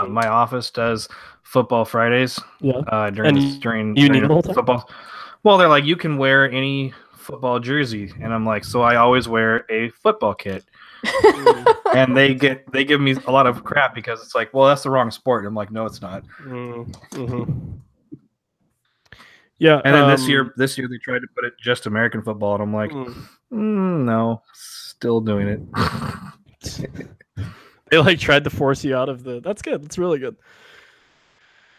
my office does football Fridays. Yeah. During you need the whole time? football. Well, they're like, you can wear any football jersey, and I'm like, so I always wear a football kit. And they give me a lot of crap because it's like, well, that's the wrong sport. And I'm like, no, it's not. Mm-hmm. Yeah. And then this year they tried to put it just American football, and I'm like, no, still doing it. They like tried to force you out of the. That's good. That's really good.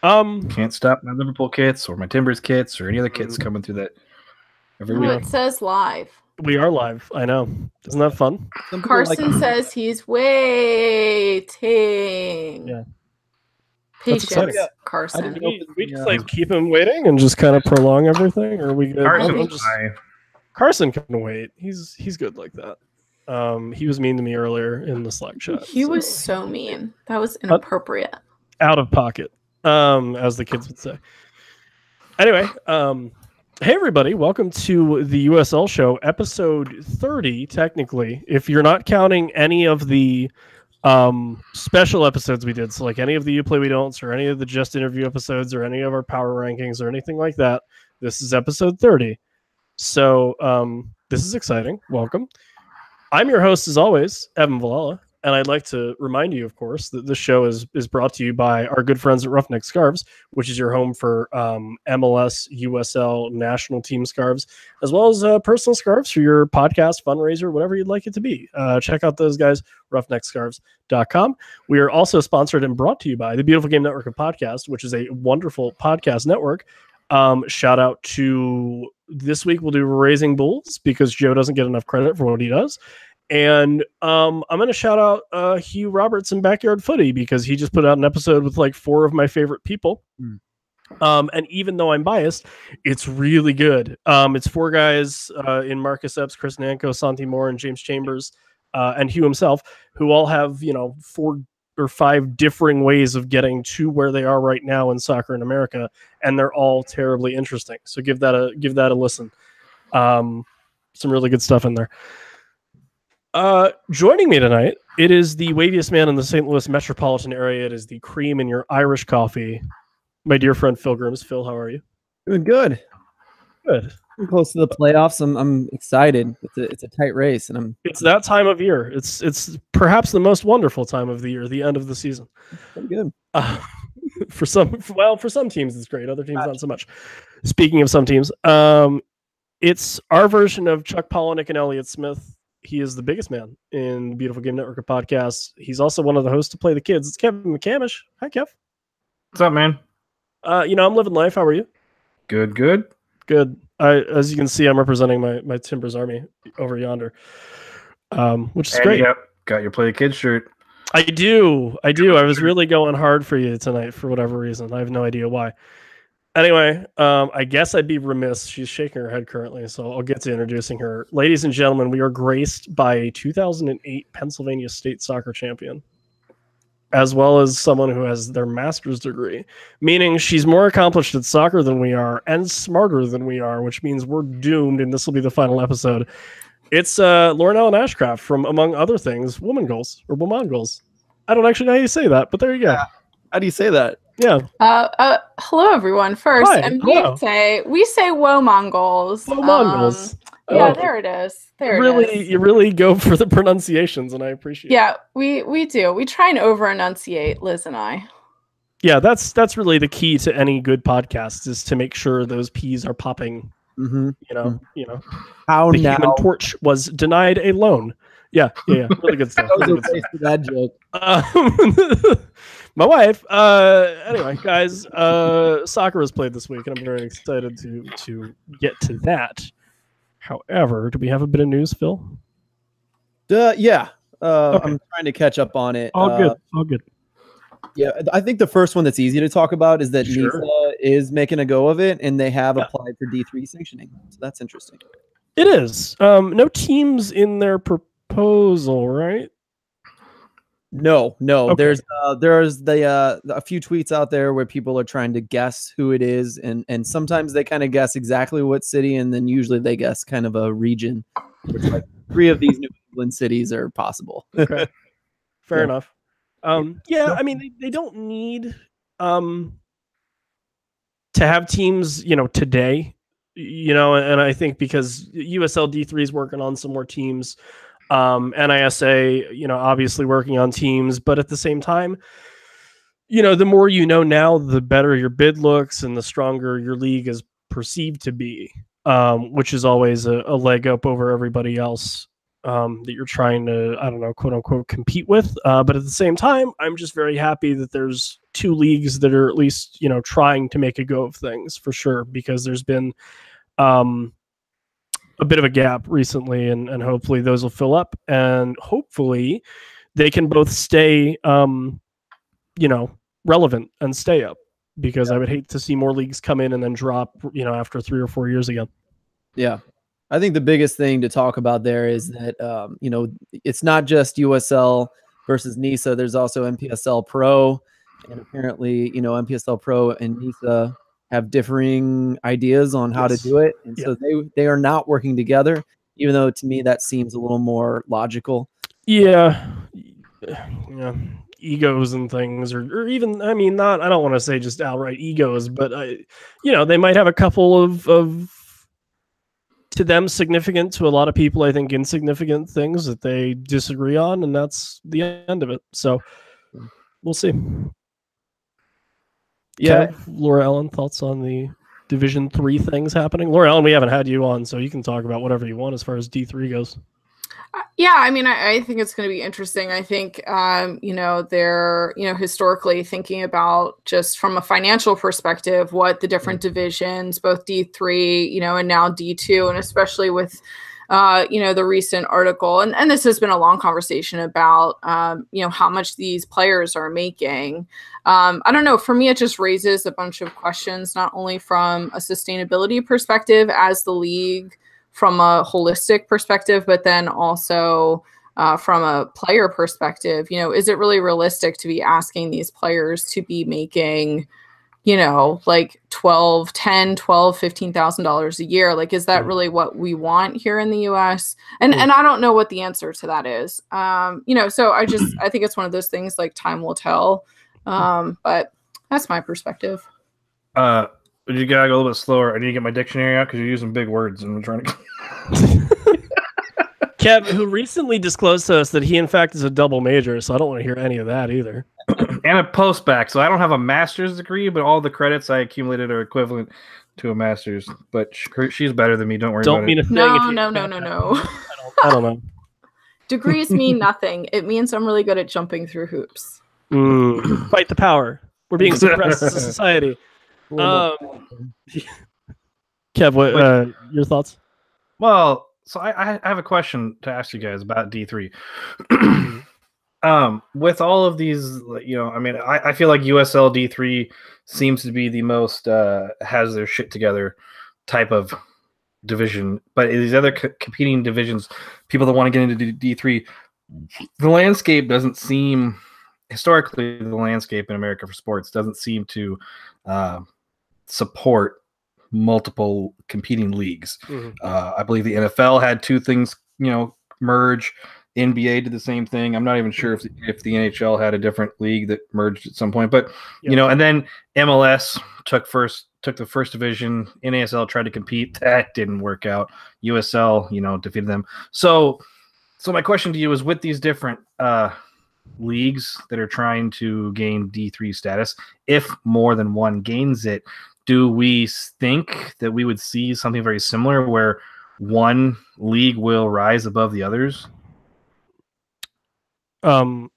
Can't stop my Liverpool kits or my Timbers kits or any other kits coming through that every week. It says live. We are live. I know. Isn't that fun? Carson says he's waiting. Yeah. Patience, Carson. We just like keep him waiting and just kind of prolong everything, or we Carson can wait. He's good like that. He was mean to me earlier in the Slack chat. He was so mean. That was inappropriate. Out of pocket, as the kids would say. Anyway, hey everybody, welcome to the USL show, episode 30, technically, if you're not counting any of the special episodes we did, so like any of the You Play We Don'ts or any of the Just Interview episodes or any of our power rankings or anything like that. This is episode 30. So this is exciting. Welcome. I'm your host, as always, Evan Villala, and I'd like to remind you, of course, that this show is brought to you by our good friends at Roughneck Scarves, which is your home for MLS, USL, national team scarves, as well as personal scarves for your podcast, fundraiser, whatever you'd like it to be. Check out those guys, roughneckscarves.com. We are also sponsored and brought to you by the Beautiful Game Network of Podcasts, which is a wonderful podcast network. Shout out to this week, we'll do Raising Bulls because Joe doesn't get enough credit for what he does. And I'm going to shout out Hugh Roberts and Backyard Footy because he just put out an episode with like 4 of my favorite people. And even though I'm biased, it's really good. It's 4 guys in Marcus Epps, Chris Nanko, Santi Moore, and James Chambers, and Hugh himself, who all have, 4 or 5 differing ways of getting to where they are right now in soccer in America, and they're all terribly interesting. So give that a listen. Some really good stuff in there. Joining me tonight, it is the waviest man in the St. Louis metropolitan area. It is the cream in your Irish coffee. My dear friend Phil Grims. Phil, how are you? Doing good. Good. I'm close to the playoffs. I'm excited. It's a tight race, and it's that time of year. It's perhaps the most wonderful time of the year, the end of the season. Pretty good. For some teams it's great. Other teams not so much. Speaking of some teams, it's our version of Chuck Palahniuk and Elliott Smith. He is the biggest man in the Beautiful Game Network of podcasts. He's also one of the hosts to Play the Kids. It's Kevin McCamish. Hi, Kev. What's up, man? I'm living life. How are you? Good. Good. As you can see, I'm representing my Timbers Army over yonder, which is great. Yep, got your Play the Kids shirt. I do. I was really going hard for you tonight for whatever reason. I have no idea why. Anyway, I guess I'd be remiss. She's shaking her head currently, so I'll get to introducing her. Ladies and gentlemen, we are graced by a 2008 Pennsylvania State soccer champion, as well as someone who has their master's degree, meaning she's more accomplished at soccer than we are and smarter than we are, which means we're doomed, and this will be the final episode. It's Lauren Ellen Ashcraft from, among other things, Woman Goals. I don't actually know how you say that, but there you go. Yeah. How do you say that? Yeah. Hello everyone. First, Hi. and we say "Whoa Mongols." Mongols. Yeah, there it is. You really go for the pronunciations, and I appreciate it. Yeah, we do. We try and over enunciate, Liz and I. Yeah, that's really the key to any good podcast is to make sure those P's are popping. Mm-hmm. How the now? Human Torch was denied a loan. Yeah. Really good stuff. That was a bad joke. My wife. Anyway, guys, soccer was played this week, and I'm very excited to get to that. However, do we have a bit of news, Phil? Yeah. Okay. I'm trying to catch up on it. All good. Yeah, I think the first one that's easy to talk about is that NISA is making a go of it, and they have applied for D3 sanctioning. So that's interesting. It is. No teams in their proposal, right? No. Okay. There's a few tweets out there where people are trying to guess who it is, and sometimes they kind of guess exactly what city, and then usually they guess kind of a region. Which, like 3 of these New England cities are possible. Okay. Fair enough. Yeah, I mean, they don't need to have teams, today, and I think because USL D3 is working on some more teams, NISA, obviously working on teams, but at the same time, the more now, the better your bid looks and the stronger your league is perceived to be, which is always a leg up over everybody else that you're trying to, I don't know, quote unquote, compete with. But at the same time, I'm just very happy that there's two leagues that are at least, trying to make a go of things for sure, because there's been a bit of a gap recently, and hopefully those will fill up, and hopefully they can both stay, relevant and stay up, because I would hate to see more leagues come in and then drop, after 3 or 4 years again. Yeah. I think the biggest thing to talk about there is that, it's not just USL versus NISA. There's also MPSL Pro, and apparently, MPSL Pro and NISA have differing ideas on how to do it. And so they are not working together, even though to me that seems a little more logical. Yeah. Egos and things, or even, I mean, not, I don't want to say just outright egos, but they might have a couple of to them significant, to a lot of people I think insignificant things that they disagree on, and that's the end of it. So we'll see. Yeah. Kev, Laura Ellen, thoughts on the Division 3 things happening? Laura Ellen, we haven't had you on, so you can talk about whatever you want as far as D3 goes. Yeah, I mean, I think it's going to be interesting. I think, they're, historically thinking about, just from a financial perspective, what the different divisions, both D3, and now D2, and especially with, the recent article. And this has been a long conversation about, how much these players are making. I don't know. For me, it just raises a bunch of questions, not only from a sustainability perspective as the league, from a holistic perspective, but then also from a player perspective. Is it really realistic to be asking these players to be making, like $15,000 a year? Like, is that really what we want here in the US? And I don't know what the answer to that is. So I think it's one of those things, like, time will tell. But that's my perspective. You gotta go a little bit slower. I need to get my dictionary out because you're using big words and I'm trying to. Kev, who recently disclosed to us that he in fact is a double major, so I don't want to hear any of that either. And a post-bac, so I don't have a master's degree, but all the credits I accumulated are equivalent to a master's. But she's better than me. Don't worry about it. Don't mean a thing. No. I don't know. Degrees mean nothing. It means I'm really good at jumping through hoops. Fight the power. We're being suppressed as a society. Kev, what your thoughts? Well, so I have a question to ask you guys about D3. With all of these, I feel like USL D3 seems to be the most has their shit together type of division. But these other competing divisions, people that want to get into D3, the landscape doesn't seem, historically, the landscape in America for sports doesn't seem to support multiple competing leagues. I believe the NFL had two things, merge. NBA did the same thing. I'm not even sure if the NHL had a different league that merged at some point, but and then MLS took the first division. NASL tried to compete. That didn't work out. USL, defeated them. So my question to you is, with these different leagues that are trying to gain D3 status, if more than one gains it, do we think that we would see something very similar where one league will rise above the others? Can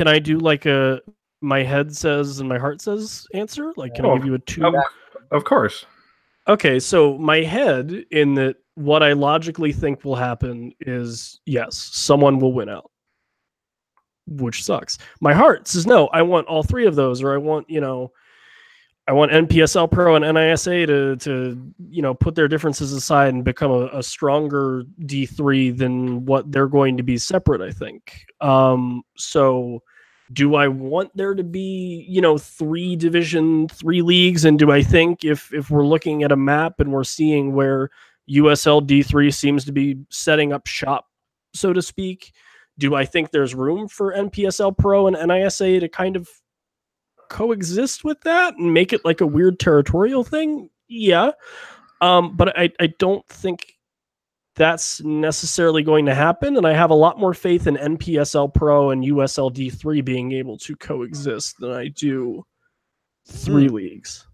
I do like a my head says and my heart says answer? Like, can I give you a two? Of course. Okay, so my head, in that what I logically think will happen is, yes, someone will win out, which sucks. My heart says no. I want all three of those, or I want NPSL Pro and NISA to put their differences aside and become a stronger D3 than what they're going to be separate, I think. So do I want there to be, 3 Division 3 leagues? And do I think if we're looking at a map and we're seeing where USL D3 seems to be setting up shop, so to speak, Do I think there's room for NPSL Pro and NISA to kind of coexist with that and make it like a weird territorial thing? Yeah. But I don't think that's necessarily going to happen. And I have a lot more faith in NPSL Pro and USL D3 being able to coexist than I do 3 leagues.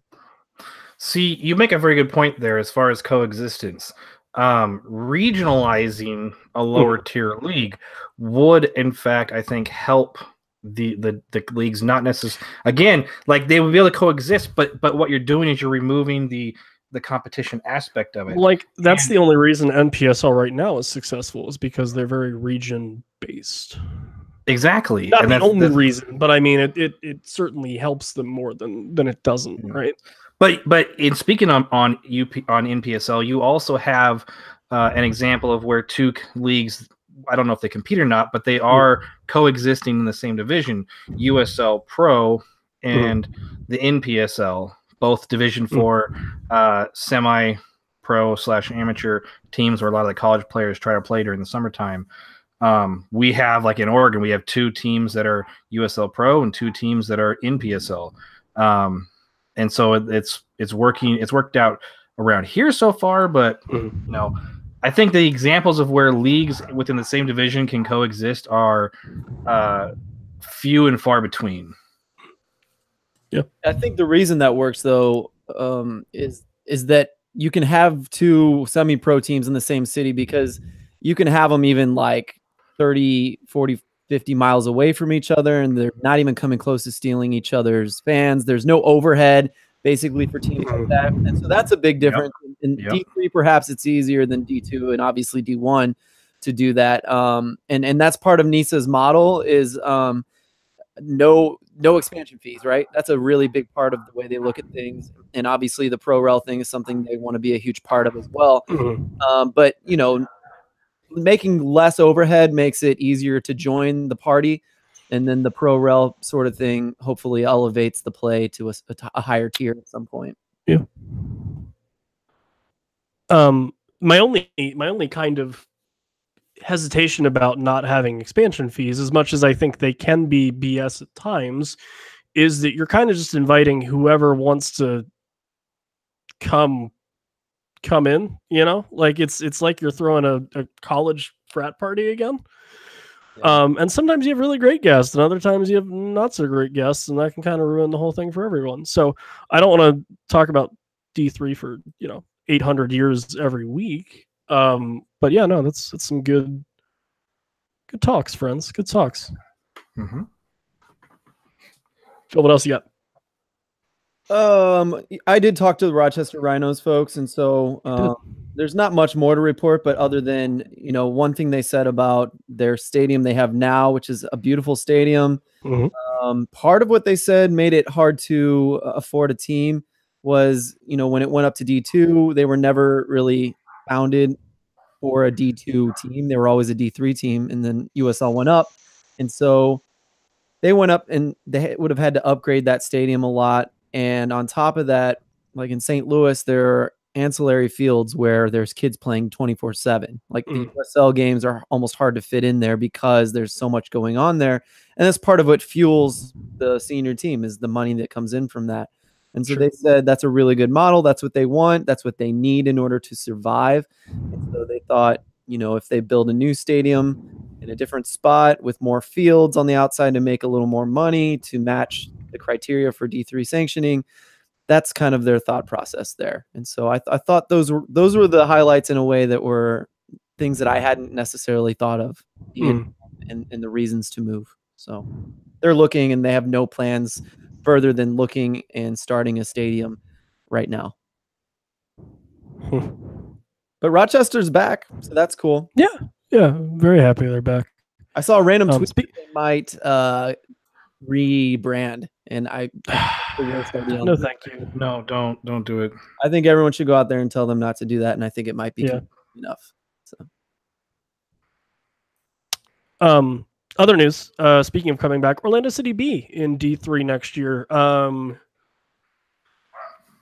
See, you make a very good point there as far as coexistence. Regionalizing a lower tier league would, in fact, I think, help the leagues, not necessarily, again, like they would be able to coexist, but what you're doing is you're removing the competition aspect of it. Like that's the only reason NPSL right now is successful, is because they're very region based. Exactly. Not the only reason, but I mean it certainly helps them more than it doesn't, right? But in speaking on NPSL, you also have an example of where 2 leagues, I don't know if they compete or not, but they are coexisting in the same division. USL Pro and the NPSL, both Division 4 semi-pro / amateur teams where a lot of the college players try to play during the summertime. We have, like in Oregon, we have 2 teams that are USL Pro and 2 teams that are NPSL. And so it's worked out around here so far, but you know, I think the examples of where leagues within the same division can coexist are few and far between. Yeah, I think the reason that works though is that you can have 2 semi-pro teams in the same city, because you can have them even like 30, 40, 50 miles away from each other, and they're not even coming close to stealing each other's fans. There's no overhead basically for teams like that. And so that's a big difference. In D3, perhaps it's easier than D2 and obviously D1 to do that. And that's part of NISA's model is no expansion fees, right? That's a really big part of the way they look at things. And obviously the pro rel thing is something they want to be a huge part of as well. But, you know, making less overhead makes it easier to join the party. And then the pro rel sort of thing hopefully elevates the play to a higher tier at some point. Yeah. My only kind of hesitation about not having expansion fees, as much as I think they can be BS at times, is that you're kind of just inviting whoever wants to come in, you know, like it's like you're throwing a college frat party again. And sometimes you have really great guests and other times you have not so great guests, and that can kind of ruin the whole thing for everyone. So I don't want to talk about D3 for, 800 years every week. But yeah, no, that's some good talks, friends. Good talks. Phil, what else you got? I did talk to the Rochester Rhinos folks, and so there's not much more to report, but other than, one thing they said about their stadium they have now, which is a beautiful stadium. Part of what they said made it hard to afford a team was, when it went up to D2, they were never really founded for a D2 team. They were always a D3 team, and then USL went up. And so they went up and they would have had to upgrade that stadium a lot. And on top of that, like in St. Louis, there are ancillary fields where there's kids playing 24/7. Like the USL games are almost hard to fit in there because there's so much going on there. And that's part of what fuels the senior team, is the money that comes in from that. And so they said that's a really good model. That's what they want. That's what they need in order to survive. And so they thought, if they build a new stadium in a different spot with more fields on the outside to make a little more money to match the criteria for D3 sanctioning, that's kind of their thought process there. And so I thought those were the highlights in a way that were things that I hadn't necessarily thought of and the reasons to move. So they're looking, and they have no plans further than looking and starting a stadium right now. But Rochester's back, so that's cool. Yeah, I'm very happy they're back. I saw a random tweet that they might rebrand, and I no, thank you. No, don't do it. I think everyone should go out there and tell them not to do that, and I think it might be enough. So, other news. Speaking of coming back, Orlando City B in D3 next year.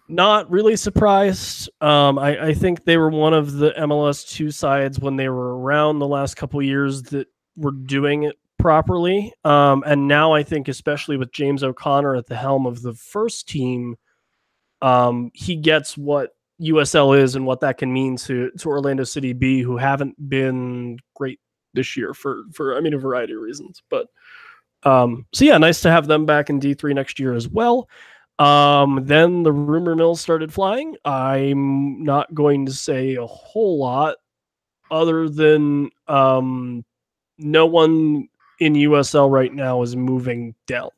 Not really surprised. I think they were one of the MLS 2 sides when they were around the last couple years that were doing it properly. And now I think, especially with James O'Connor at the helm of the first team, he gets what USL is and what that can mean to Orlando City B, who haven't been great this year for a variety of reasons. But so yeah, nice to have them back in D3 next year as well. Then the rumor mill started flying. I'm not going to say a whole lot other than no one in USL right now is moving down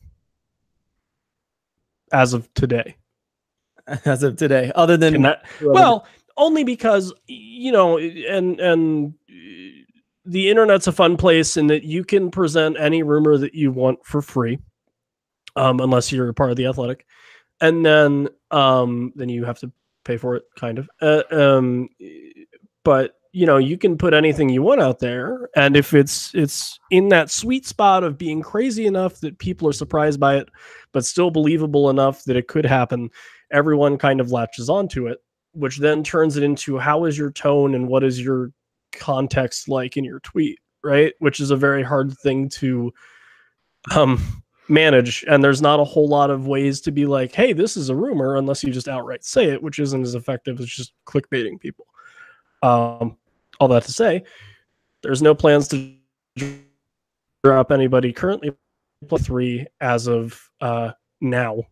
as of today. As of today, other than that, well, only because and the internet's a fun place in that you can present any rumor that you want for free, unless you're a part of the Athletic, and then you have to pay for it, kind of. But you can put anything you want out there, and if it's in that sweet spot of being crazy enough that people are surprised by it, but still believable enough that it could happen, everyone kind of latches onto it, which then turns it into how is your tone and what is your context like in your tweet, right? Which is a very hard thing to manage. And there's not a whole lot of ways to be like, hey, this is a rumor, unless you just outright say it, which isn't as effective as just clickbaiting people. All that to say, there's no plans to drop anybody currently +3 as of now.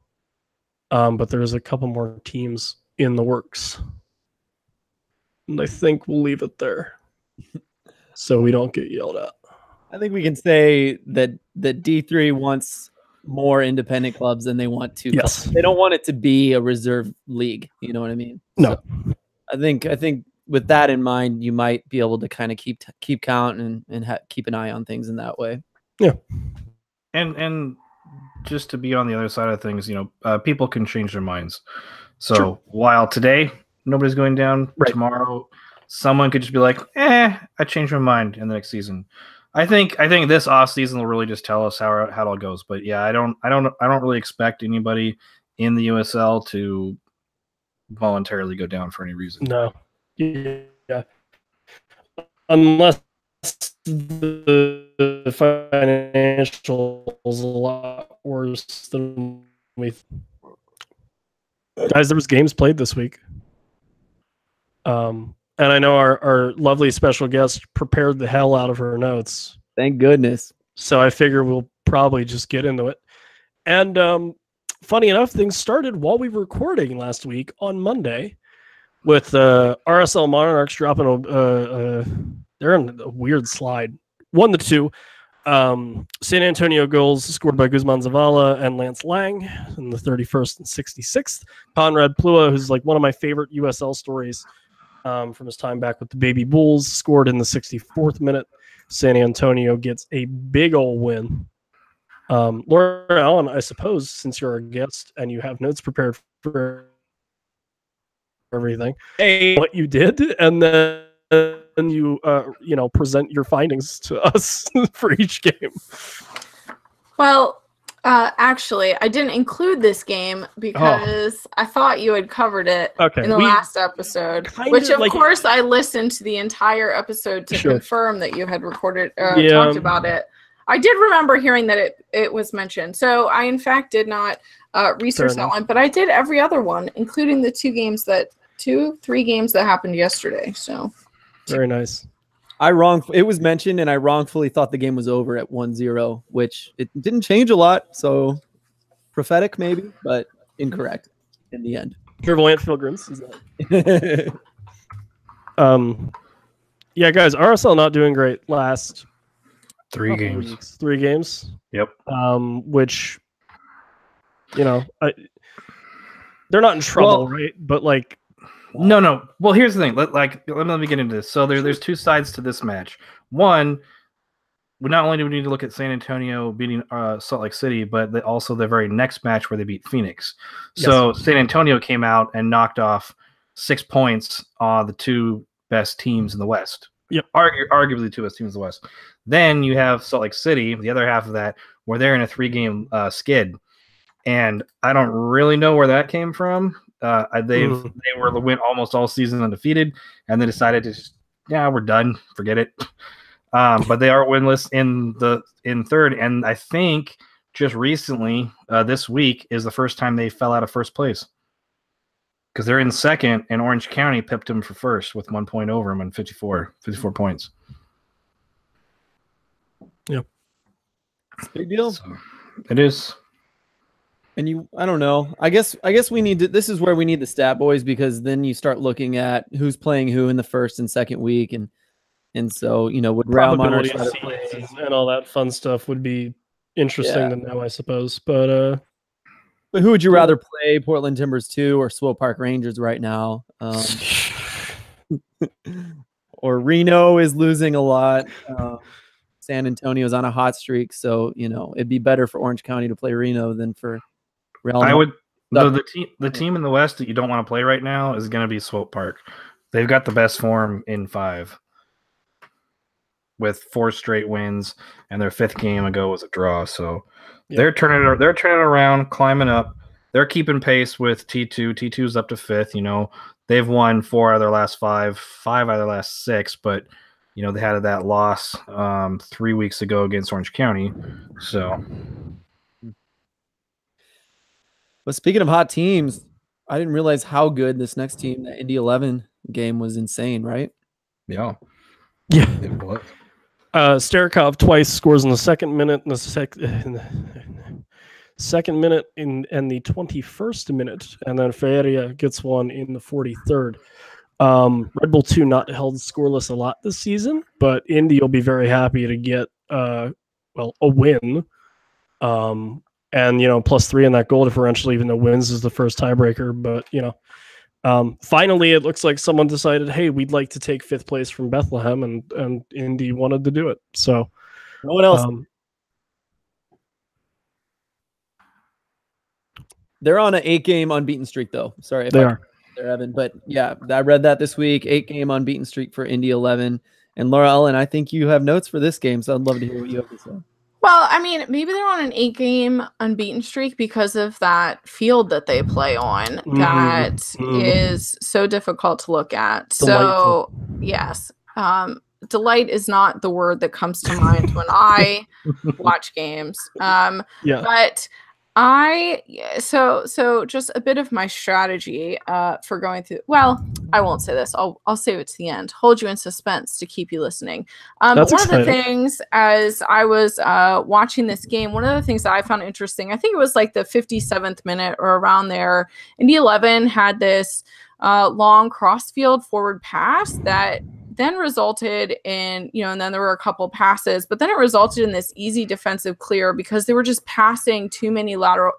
But there's a couple more teams in the works. And I think we'll leave it there so we don't get yelled at. I think we can say that D3 wants more independent clubs than they want to. Yes. They don't want it to be a reserve league. You know what I mean? No. So I think with that in mind, you might be able to kind of keep count and keep an eye on things in that way. Yeah. And just to be on the other side of things, people can change their minds. So Sure. While today nobody's going down, right. Tomorrow someone could just be like, I changed my mind in the next season. I think this off season will really just tell us how it all goes. But yeah, I don't really expect anybody in the USL to voluntarily go down for any reason. No. Yeah. Unless the financial is a lot worse than we. Guys, there was games played this week. And I know our lovely special guest prepared the hell out of her notes. Thank goodness. So I figure we'll probably just get into it. And funny enough, things started while we were recording last week on Monday with RSL Monarchs dropping they're in a weird slide. 1-2. San Antonio goals scored by Guzman Zavala and Lance Lang in the 31st and 66th. Conrad Plua, who's like one of my favorite USL stories from his time back with the Baby Bulls, scored in the 64th minute. San Antonio gets a big ol' win. Lauren Allen, I suppose, since you're our guest and you have notes prepared for everything, what you did, and then you present your findings to us for each game. Well, actually, I didn't include this game because I thought you had covered it in the last episode, which of course I listened to the entire episode to confirm that you had recorded, talked about it. I did remember hearing that it was mentioned. So I, in fact, did not research that one, but I did every other one, including the 3 games that happened yesterday. So very nice. It was mentioned, and I wrongfully thought the game was over at 1-0, which it didn't change a lot. So prophetic, maybe, but incorrect in the end. Clairvoyant Pilgrims is that? Yeah, guys, RSL not doing great last 3 games. Weeks. 3 games. Yep. Which, they're not in trouble, right? But like. No. Well, here's the thing. Let me get into this. So there's 2 sides to this match. One, not only do we need to look at San Antonio beating Salt Lake City, but also the very next match where they beat Phoenix. Yes. So San Antonio came out and knocked off 6 points on the 2 best teams in the West. Yep. Arguably the 2 best teams in the West. Then you have Salt Lake City, the other half of that, where they're in a 3-game skid. And I don't really know where that came from. They went almost all season undefeated, and they decided to just, we're done, forget it. But they are winless in third, and I think just recently, this week is the first time they fell out of first place because they're in second, and Orange County pipped them for first with 1 point over them on 54 points. Yeah, it's a big deal. So, it is. And I don't know. I guess we need to. This is where we need the stat boys, because then you start looking at who's playing who in the first and second week, and so would Real Monarchs and all that fun stuff would be interesting to know, I suppose. But who would you rather play, Portland Timbers 2 or Swope Park Rangers right now? Or Reno is losing a lot. San Antonio's on a hot streak, so it'd be better for Orange County to play Reno than for Real. I would. The team in the West that you don't want to play right now is going to be Swope Park. They've got the best form in 5. With 4 straight wins, and their 5th game ago was a draw. So they're turning around, climbing up. They're keeping pace with T2. T2's up to 5th. They've won 4 out of their last 5 out of their last 6, but they had that loss 3 weeks ago against Orange County. So, but speaking of hot teams, I didn't realize how good this next team, the Indy 11 game, was insane, right? Yeah, it was. Starikov twice scores in the second minute, and the second minute and the 21st minute, and then Feria gets one in the 43rd. Red Bull 2 not held scoreless a lot this season, but Indy will be very happy to get a win. And +3 in that goal differential, even though wins is the first tiebreaker. But finally, it looks like someone decided, hey, we'd like to take 5th place from Bethlehem, and Indy wanted to do it. So no one else. They're on an 8-game unbeaten streak, though. Sorry, they are. There, Evan. But yeah, I read that this week. 8-game unbeaten streak for Indy 11. And Laura Ellen, I think you have notes for this game, so I'd love to hear what you have to say. Well, I mean, maybe they're on an 8-game unbeaten streak because of that field that they play on that is so difficult to look at. Delightful. So, yes, delight is not the word that comes to mind when I watch games. But so just a bit of my strategy for going through. Well, I won't say this. I'll save it to the end. Hold you in suspense to keep you listening. But one of the things, as I was watching this game, one of the things that I found interesting, I think it was like the 57th minute or around there, Indy 11 had this long crossfield forward pass that then resulted in, and then there were a couple passes, but then it resulted in this easy defensive clear because they were just passing too many lateral,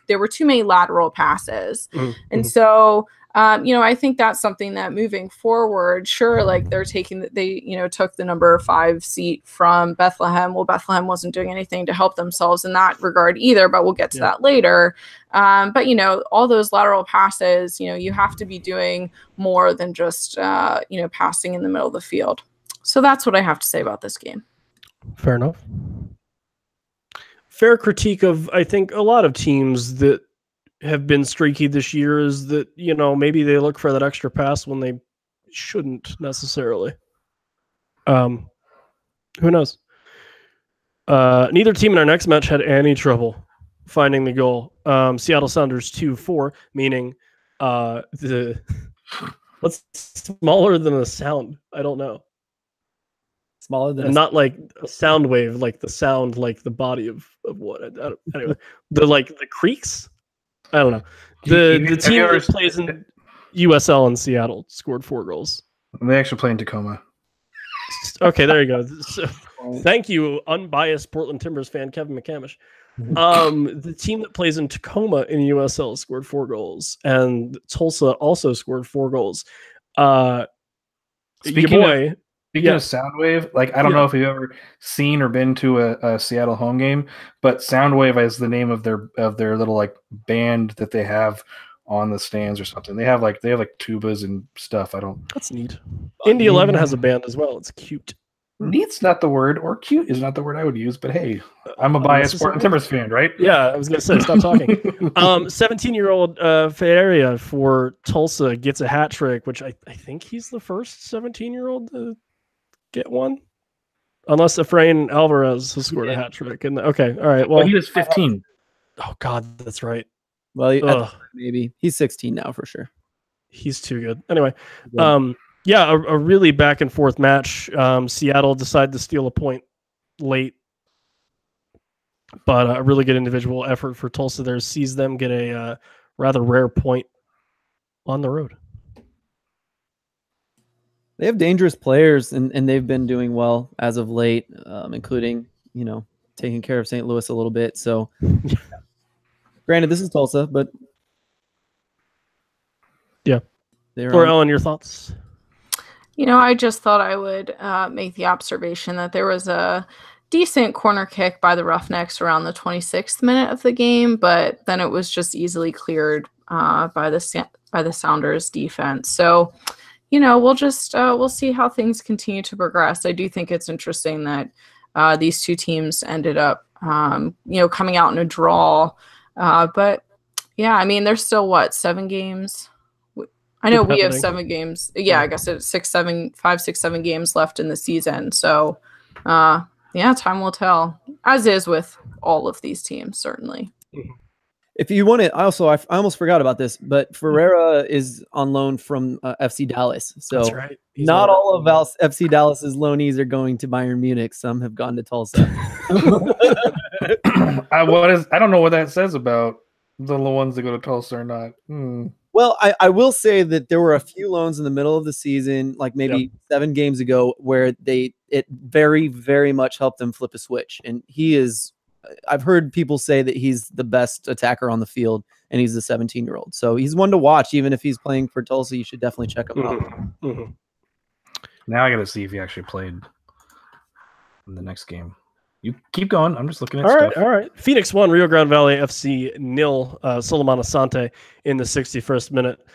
there were too many lateral passes. And so, I think that's something that moving forward, sure, they're taking, they took the number 5 seat from Bethlehem. Well, Bethlehem wasn't doing anything to help themselves in that regard either, but we'll get to that later. But all those lateral passes, you have to be doing more than just, passing in the middle of the field. So that's what I have to say about this game. Fair enough. Fair critique of, I think, a lot of teams that have been streaky this year is that, maybe they look for that extra pass when they shouldn't necessarily. Who knows? Neither team in our next match had any trouble finding the goal. Seattle Sounders 2-4, meaning what's smaller than a sound? I don't know. Smaller than not like a sound wave, like the sound, like the body of what? Anyway, the creaks. I don't know. The team that plays in USL in Seattle scored 4 goals. They actually play in Tacoma. Okay, there you go. So, thank you, unbiased Portland Timbers fan Kevin McCamish. The team that plays in Tacoma in USL scored 4 goals, and Tulsa also scored 4 goals. Speaking of Soundwave, I don't know if you've ever seen or been to a Seattle home game, but Soundwave is the name of their little band that they have on the stands or something. They have tubas and stuff. That's neat. Indy 11 has a band as well. It's cute. Neat's not the word, or cute is not the word I would use, but hey, I'm a biased Portland Timbers fan, right? Yeah, I was going to say, stop talking. 17-year-old Feria for Tulsa gets a hat trick, which I think he's the first 17-year-old to get one. unless Efrain Alvarez has scored a hat trick. Okay, all right. Well, he was 15. Oh God, that's right. Well, maybe he's 16 now for sure. He's too good. Anyway, yeah, a really back and forth match. Seattle decided to steal a point late, but a really good individual effort for Tulsa there sees them get a rather rare point on the road. They have dangerous players, and they've been doing well as of late, including, taking care of St. Louis a little bit. So, granted, this is Tulsa, but yeah. Or Ellen, your thoughts? I just thought I would make the observation that there was a decent corner kick by the Roughnecks around the 26th minute of the game, but then it was just easily cleared by the Sounders defense. So, we'll see how things continue to progress. I do think it's interesting that these two teams ended up, coming out in a draw. But yeah, I mean, there's still 7 games. I know we have 7 games. Yeah, I guess it's 5, 6, 7 games left in the season. So, time will tell, as is with all of these teams, certainly. If you want it, I almost forgot about this, but Ferreira is on loan from FC Dallas. So that's right. Not all of FC Dallas's loanees are going to Bayern Munich. Some have gone to Tulsa. I don't know what that says about the ones that go to Tulsa or not. Well, I will say that there were a few loans in the middle of the season, like maybe 7 games ago, where it very, very much helped them flip a switch. And I've heard people say that he's the best attacker on the field, and he's a 17-year-old. So he's one to watch. Even if he's playing for Tulsa, you should definitely check him out. Mm-hmm. Now I got to see if he actually played in the next game. You keep going. I'm just looking at stuff. All right. Phoenix 1, Rio Grande Valley FC 0. Solomon Asante in the 61st minute.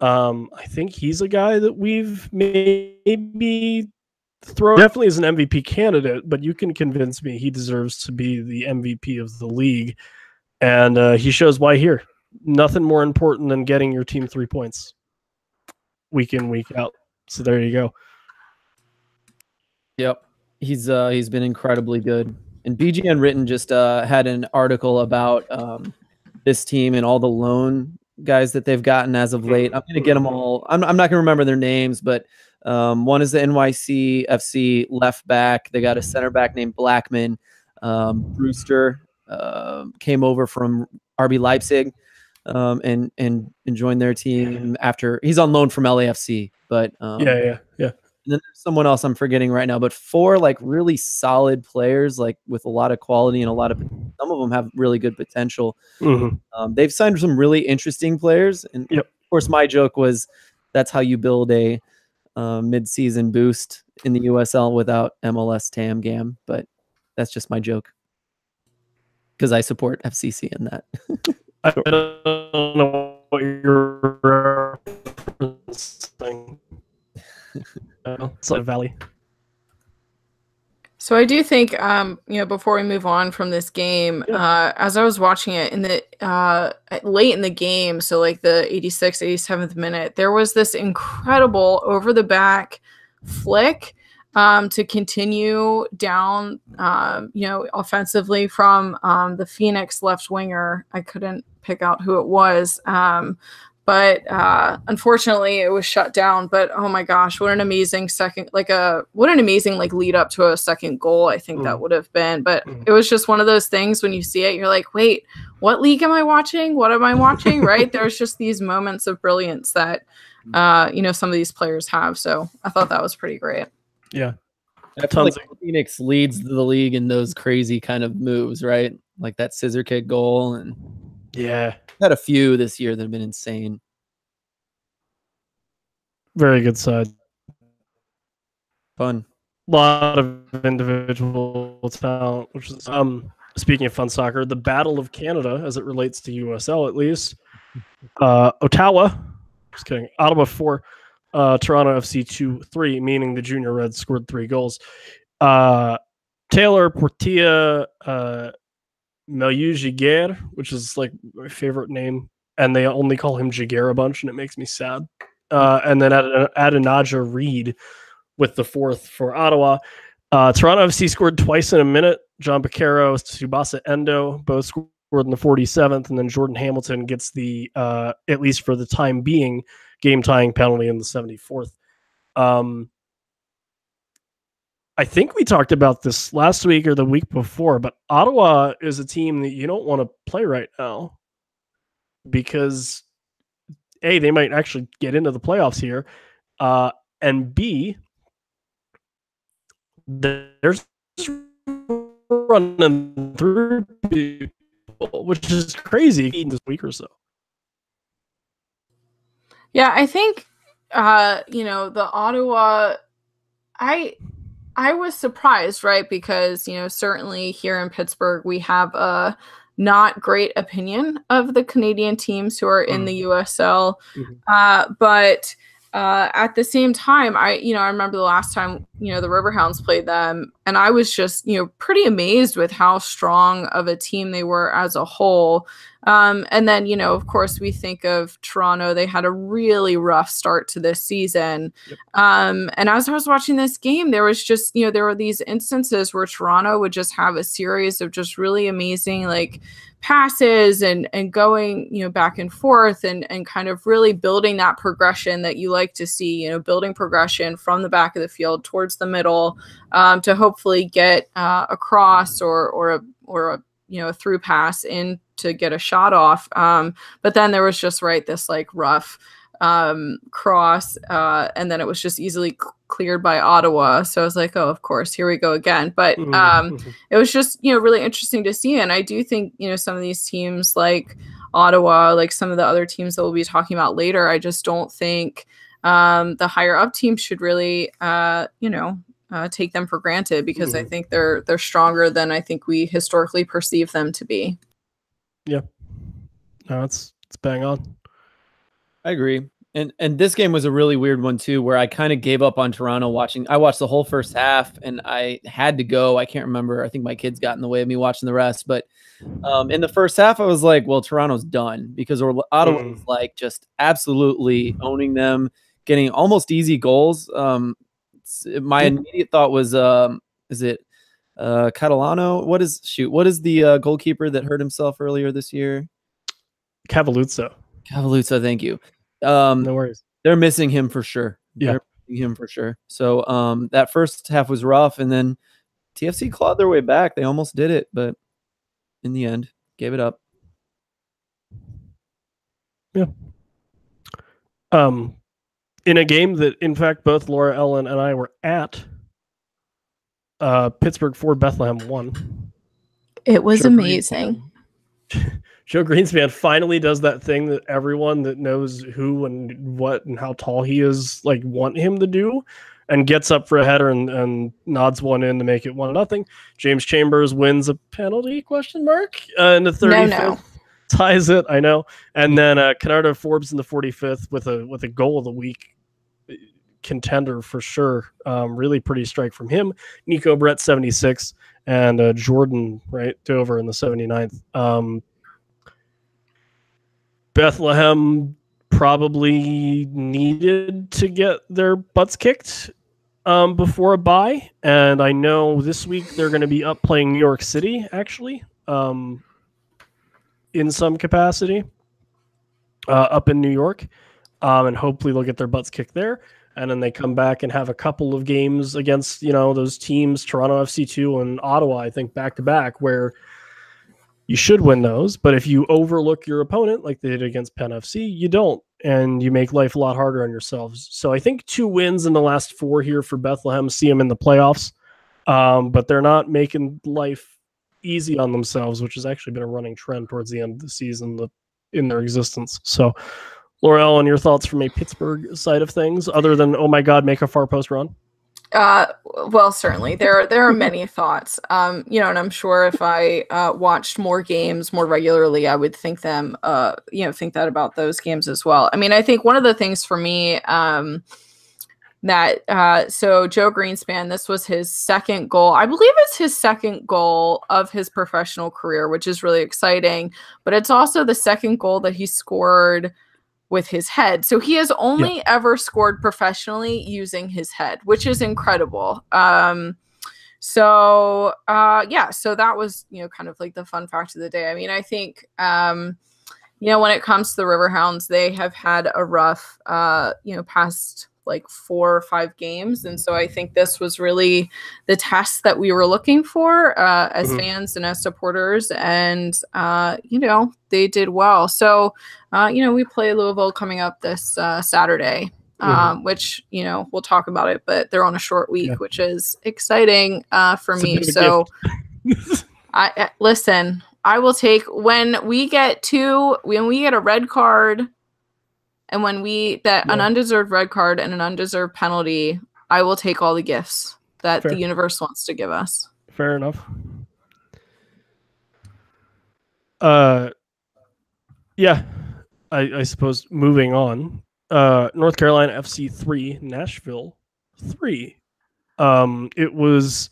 I think he's a guy that we've maybe thrown definitely as an MVP candidate, but you can convince me he deserves to be the MVP of the league. And he shows why here. Nothing more important than getting your team 3 points week in, week out. So there you go. Yep. He's been incredibly good. And BGN Written just had an article about this team and all the loan guys that they've gotten as of late. I'm going to get them all. I'm not going to remember their names, but one is the NYC FC left back. They got a center back named Blackman. Brewster came over from RB Leipzig and joined their team after he's on loan from LAFC. But yeah. And then there's someone else I'm forgetting right now, but 4 really solid players, with a lot of quality and some of them have really good potential. Mm-hmm. They've signed some really interesting players. And of course, my joke was that's how you build a mid-season boost in the USL without MLS TAM GAM. But that's just my joke because I support FCC in that. I don't know what you're referencing. It's like Valley. So I do think, before we move on from this game, as I was watching it in the late in the game, so like the 86th, 87th minute, there was this incredible over the back flick to continue down, offensively from the Phoenix left winger. I couldn't pick out who it was. But unfortunately, it was shut down. But oh my gosh, what an amazing lead up to a second goal. I think that would have been. But it was just one of those things when you see it, you're like, wait, what league am I watching? What am I watching? Right? There's just these moments of brilliance that some of these players have. So I thought that was pretty great. Yeah, Phoenix leads the league in those crazy kind of moves, right? Like that scissor kick goal and. Yeah. Had a few this year that have been insane. Very good side. Fun. A lot of individual talent, which is speaking of fun soccer, the Battle of Canada as it relates to USL at least. Ottawa, just kidding. Ottawa 4, Toronto FC 2-3, meaning the Junior Reds scored 3 goals. Taylor Portilla Melieu Giguère, which is like my favorite name, and they only call him Giguère a bunch, and it makes me sad. And then Adinaja Reed with the 4th for Ottawa. Toronto FC scored twice in a minute. John Baccaro, Tsubasa Endo both scored in the 47th, and then Jordan Hamilton gets the, at least for the time being, game-tying penalty in the 74th. I think we talked about this last week or the week before, but Ottawa is a team that you don't want to play right now because A, they might actually get into the playoffs here, and B, there's running through people, which is crazy in this week or so. Yeah, I think, the Ottawa, I was surprised, right? Because, certainly here in Pittsburgh, we have a not great opinion of the Canadian teams who are in the USL. But at the same time, I remember the last time, the Riverhounds played them, and I was just, pretty amazed with how strong of a team they were as a whole. And then, of course, we think of Toronto. They had a really rough start to this season. Yep. And as I was watching this game, there was just, there were these instances where Toronto would just have a series of just really amazing, passes and going, back and forth and kind of really building that progression that you like to see, building progression from the back of the field towards the middle, to hopefully get across or a through pass in to get a shot off. But then there was just this rough cross, and then it was just easily cleared by Ottawa. So I was like, oh, of course, here we go again. But it was just, really interesting to see. And I do think, some of these teams like Ottawa, like some of the other teams that we'll be talking about later, I just don't think the higher up teams should really, take them for granted, because I think they're stronger than I think we historically perceive them to be. Yeah, no, it's bang on. I agree. And this game was a really weird one too, where I kind of gave up on Toronto watching. I watched the whole first half and I had to go. I can't remember. I think my kids got in the way of me watching the rest. But in the first half, I was like, well, Toronto's done, because Ottawa was just absolutely owning them, getting almost easy goals. My immediate thought was, is it Catalano? What is the goalkeeper that hurt himself earlier this year? Cavalluzzo, thank you. No worries. They're missing him for sure. Yeah. They're missing him for sure. So that first half was rough, and then TFC clawed their way back. They almost did it, but in the end, gave it up. Yeah. In a game that, in fact, both Laura Ellen and I were at, Pittsburgh 4, Bethlehem 1. It was amazing. Joe Greenspan finally does that thing that everyone that knows who and what and how tall he is want him to do, and gets up for a header and nods one in to make it 1-0. James Chambers wins a penalty ? In the 35th. No. Ties it, I know. And then Canardo Forbes in the 45th with a goal of the week contender for sure. Really pretty strike from him. Nico Brett 76 and Jordan Dover in the 79th. Bethlehem probably needed to get their butts kicked before a bye, and I know this week they're going to be up playing New York City actually. In some capacity up in New York, and hopefully they'll get their butts kicked there, and then they come back and have a couple of games against those teams, Toronto FC2 and Ottawa, I think back to back, where you should win those, but if you overlook your opponent like they did against Penn FC, you don't, and you make life a lot harder on yourselves. So I think 2 wins in the last 4 here for Bethlehem see them in the playoffs, but they're not making life easy on themselves, which has actually been a running trend towards the end of the season in their existence. So, Laura Ellen, your thoughts from a Pittsburgh side of things, other than, oh my God, make a far post run? Well, certainly there are many thoughts, and I'm sure if I watched more games more regularly, I would think that about those games as well. I mean, I think one of the things for me, so Joe Greenspan, this was his second goal. I believe it's his second goal of his professional career, which is really exciting, but it's also the second goal that he scored with his head. So he has only ever scored professionally using his head, which is incredible. So so that was, kind of like the fun fact of the day. I mean, I think, when it comes to the Riverhounds, they have had a rough, past like 4 or 5 games. And so I think this was really the test that we were looking for as fans and as supporters. And, they did well. So, we play Louisville coming up this Saturday. Which, we'll talk about it, but they're on a short week, which is exciting for me. So I listen, I will take when we get a red card and an undeserved red card and an undeserved penalty, I will take all the gifts that the universe wants to give us. Fair enough. I suppose moving on. North Carolina FC 3, Nashville 3. It was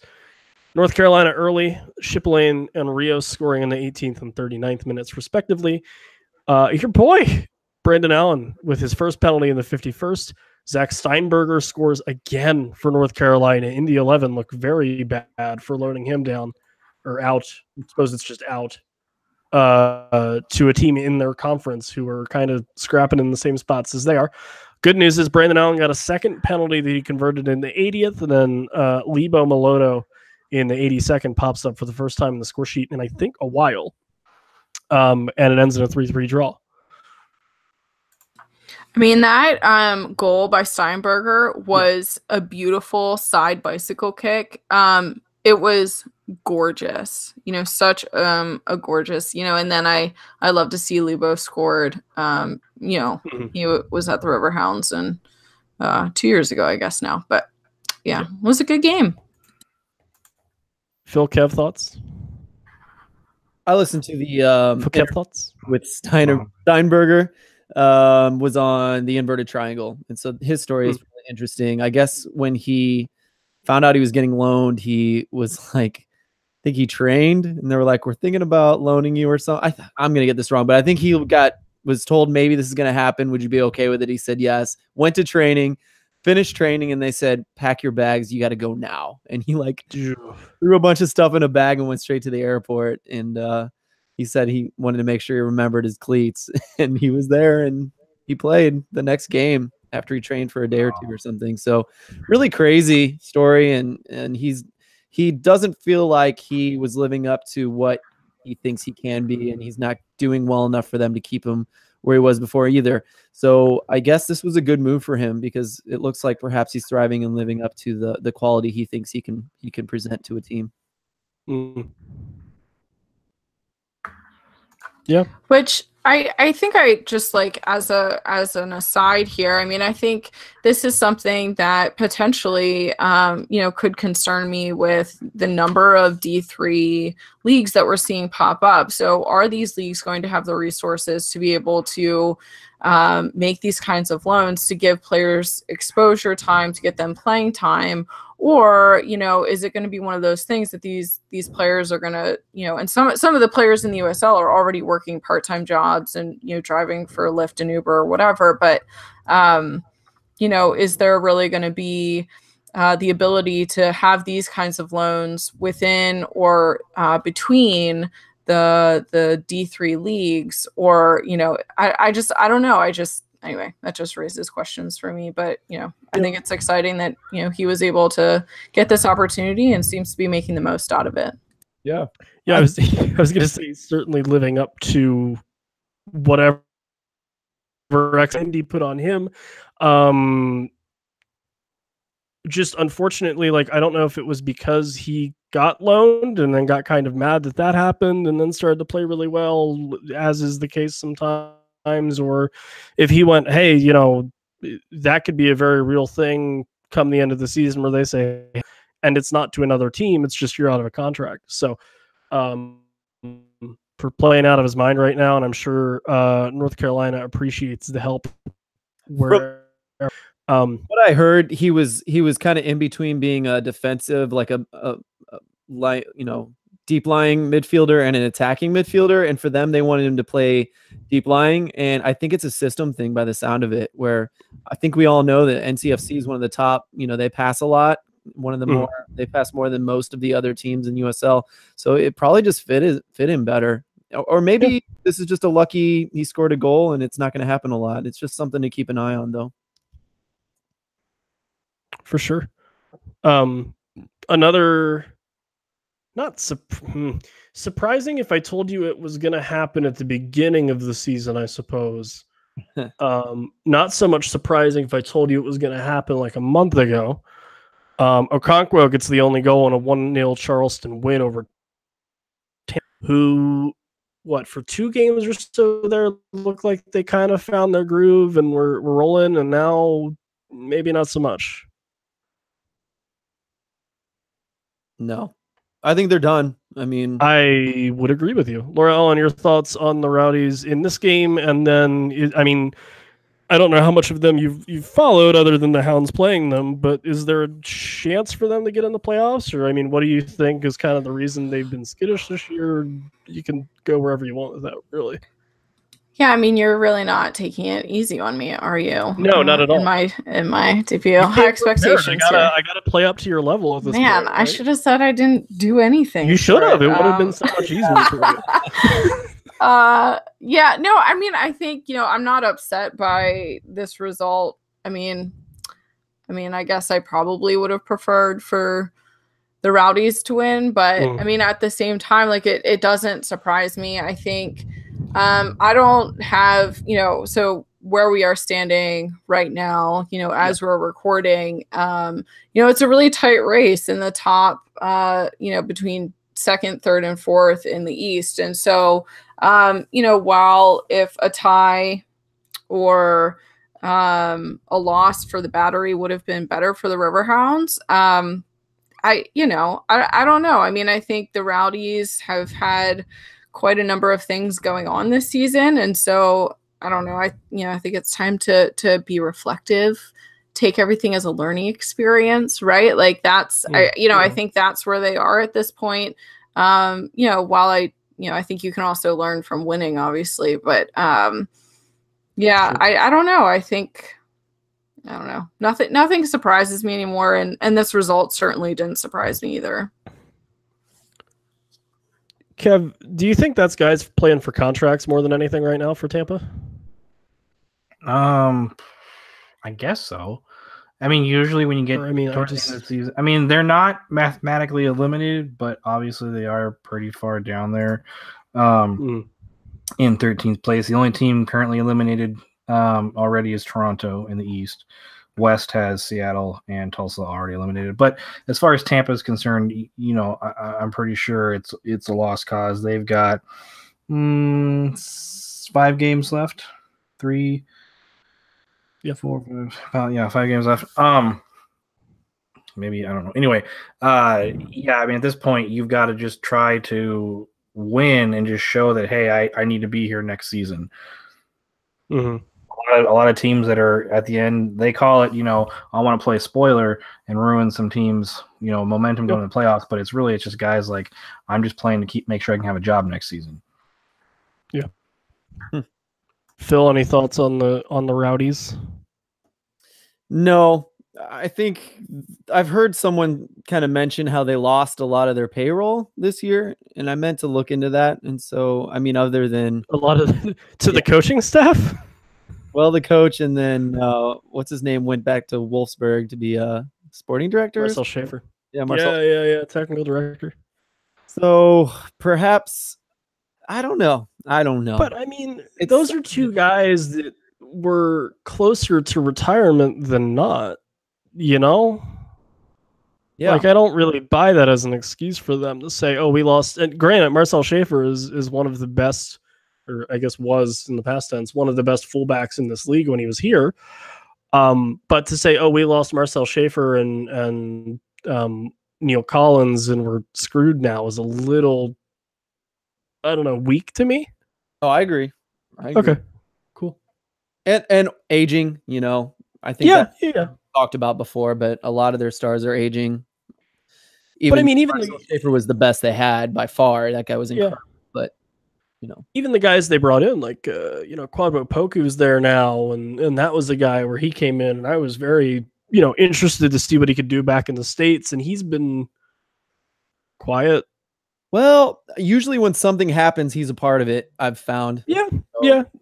North Carolina early, Shiplane and Rios scoring in the 18th and 39th minutes respectively. Your boy, Brandon Allen, with his first penalty in the 51st. Zach Steinberger scores again for North Carolina. Indy 11 looked very bad for loading him down or out. I suppose it's just out. To a team in their conference who are kind of scrapping in the same spots as they are. Good news is Brandon Allen got a second penalty that he converted in the 80th, and then Lebo Maloto in the 82nd pops up for the first time in the score sheet in, I think, a while. And it ends in a 3-3 draw. I mean, that goal by Steinberger was a beautiful side bicycle kick. It was gorgeous, such a gorgeous, and then I love to see Lebo scored. He was at the Riverhounds and 2 years ago, I guess now, but it was a good game. Phil, Kev, thoughts? I listened to the Phil, Kev, thoughts with Steinberger. Was on the inverted triangle, and so his story is really interesting. I guess when he found out he was getting loaned, he was like, I think he trained, and they were like, "We're thinking about loaning you or something." I'm gonna get this wrong, but I think he was told maybe this is gonna happen. Would you be okay with it? He said yes. Went to training, finished training, and they said, "Pack your bags. You got to go now." And he threw a bunch of stuff in a bag and went straight to the airport. And he said he wanted to make sure he remembered his cleats, and he was there and he played the next game after he trained for a day or two or something. So really crazy story. And he doesn't feel like he was living up to what he thinks he can be, and he's not doing well enough for them to keep him where he was before either. So I guess this was a good move for him, because it looks like perhaps he's thriving and living up to the quality he thinks he can present to a team. Yeah. Which I think I just as an aside here, I mean, I think this is something that potentially, could concern me with the number of D3 leagues that we're seeing pop up. So are these leagues going to have the resources to be able to make these kinds of loans to give players exposure time, to get them playing time? Or, is it going to be one of those things that these players are going to, and some of the players in the USL are already working part-time jobs and, driving for Lyft and Uber or whatever. But, is there really going to be the ability to have these kinds of loans within or between the D3 leagues? Or, I don't know. Anyway, that just raises questions for me. But, I think it's exciting that, he was able to get this opportunity and seems to be making the most out of it. Yeah. Yeah. I was going to say, certainly living up to whatever Indy put on him. Just unfortunately, I don't know if it was because he got loaned and then got kind of mad that happened and then started to play really well, as is the case sometimes, or if he went, hey, that could be a very real thing come the end of the season where they say, and it's not to another team, it's just you're out of a contract. So for playing out of his mind right now, and I'm sure North Carolina appreciates the help. What I heard, he was kind of in between being a defensive, like a deep lying midfielder and an attacking midfielder. And for them, they wanted him to play deep lying. And I think it's a system thing by the sound of it, where I think we all know that NCFC is one of the top, they pass a lot, one of the more they passed more than most of the other teams in USL. So it probably just fit him better. Or maybe this is just a lucky he scored a goal and it's not going to happen a lot. It's just something to keep an eye on, though. For sure. Another not surprising if I told you it was going to happen at the beginning of the season, I suppose. Not so much surprising if I told you it was going to happen like a month ago. Okonkwo gets the only goal in a 1-0 Charleston win over Tampa, who, for 2 games or so there, looked like they kind of found their groove and were rolling, and now maybe not so much. No, I think they're done. I mean, I would agree with you. Laurel, on your thoughts on the Rowdies in this game, and then, I mean, I don't know how much of them you've followed other than the Hounds playing them, but is there a chance for them to get in the playoffs? Or, I mean, what do you think is kind of the reason they've been skittish this year? You can go wherever you want with that, really. Yeah, I mean, you're really not taking it easy on me, are you? No, not at all. In my debut, high expectations. I gotta play up to your level at this point, right? I should have said I didn't do anything. You should have. It would have been so much easier for you. Yeah, no, I mean, I think, I'm not upset by this result. I mean, I guess I probably would have preferred for the Rowdies to win, but I mean, at the same time, like it doesn't surprise me. I think, I don't have, so where we are standing right now, as we're recording, it's a really tight race in the top, between second, third, and fourth in the East. And so, while if a tie or a loss for the Battery would have been better for the Riverhounds, I don't know. I mean, I think the Rowdies have had quite a number of things going on this season. And so I don't know. I think it's time to be reflective, take everything as a learning experience, right? Like that's, I think that's where they are at this point. While I think you can also learn from winning, obviously, but I don't know. I don't know. Nothing surprises me anymore. And this result certainly didn't surprise me either. Kev, do you think that's guys playing for contracts more than anything right now for Tampa? I guess so. I mean, usually when you get towards the end of the season, I mean, they're not mathematically eliminated, but obviously they are pretty far down there in 13th place. The only team currently eliminated already is Toronto in the East. West has Seattle and Tulsa already eliminated. But as far as Tampa is concerned, I'm pretty sure it's a lost cause. They've got 5 games left. 3, 4, 5, 5 games left. Maybe, I don't know. Anyway, I mean, at this point, you've got to just try to win and just show that, hey, I need to be here next season. Mm-hmm. A lot of teams that are at the end, they call it, I want to play spoiler and ruin some teams, momentum going to the playoffs. But it's just guys like, I'm just playing to make sure I can have a job next season. Yeah. Phil, any thoughts on the Rowdies? No, I think I've heard someone kind of mention how they lost a lot of their payroll this year, and I meant to look into that. And so, I mean, other than a lot of the coaching staff. Well, the coach, and then what's his name went back to Wolfsburg to be a sporting director. Marcel Schaefer. Yeah, Marcel. Yeah, technical director. So perhaps I don't know. But I mean, those are 2 guys that were closer to retirement than not. Yeah. Like, I don't really buy that as an excuse for them to say, "Oh, we lost." And granted, Marcel Schaefer is one of the best. Or I guess was in the past tense, one of the best fullbacks in this league when he was here. But to say, oh, we lost Marcel Schaefer and Neil Collins and we're screwed now is a little, I don't know, weak to me. Oh, I agree. Okay, cool. And aging, I think yeah. Talked about before, but a lot of their stars are aging. But I mean, even Marcel Schaefer was the best they had by far. That guy was incredible. But even the guys they brought in, like Quadro Poku's there now, and that was the guy where he came in, and I was very interested to see what he could do back in the States, and he's been quiet. Well, usually when something happens, he's a part of it, I've found. Yeah.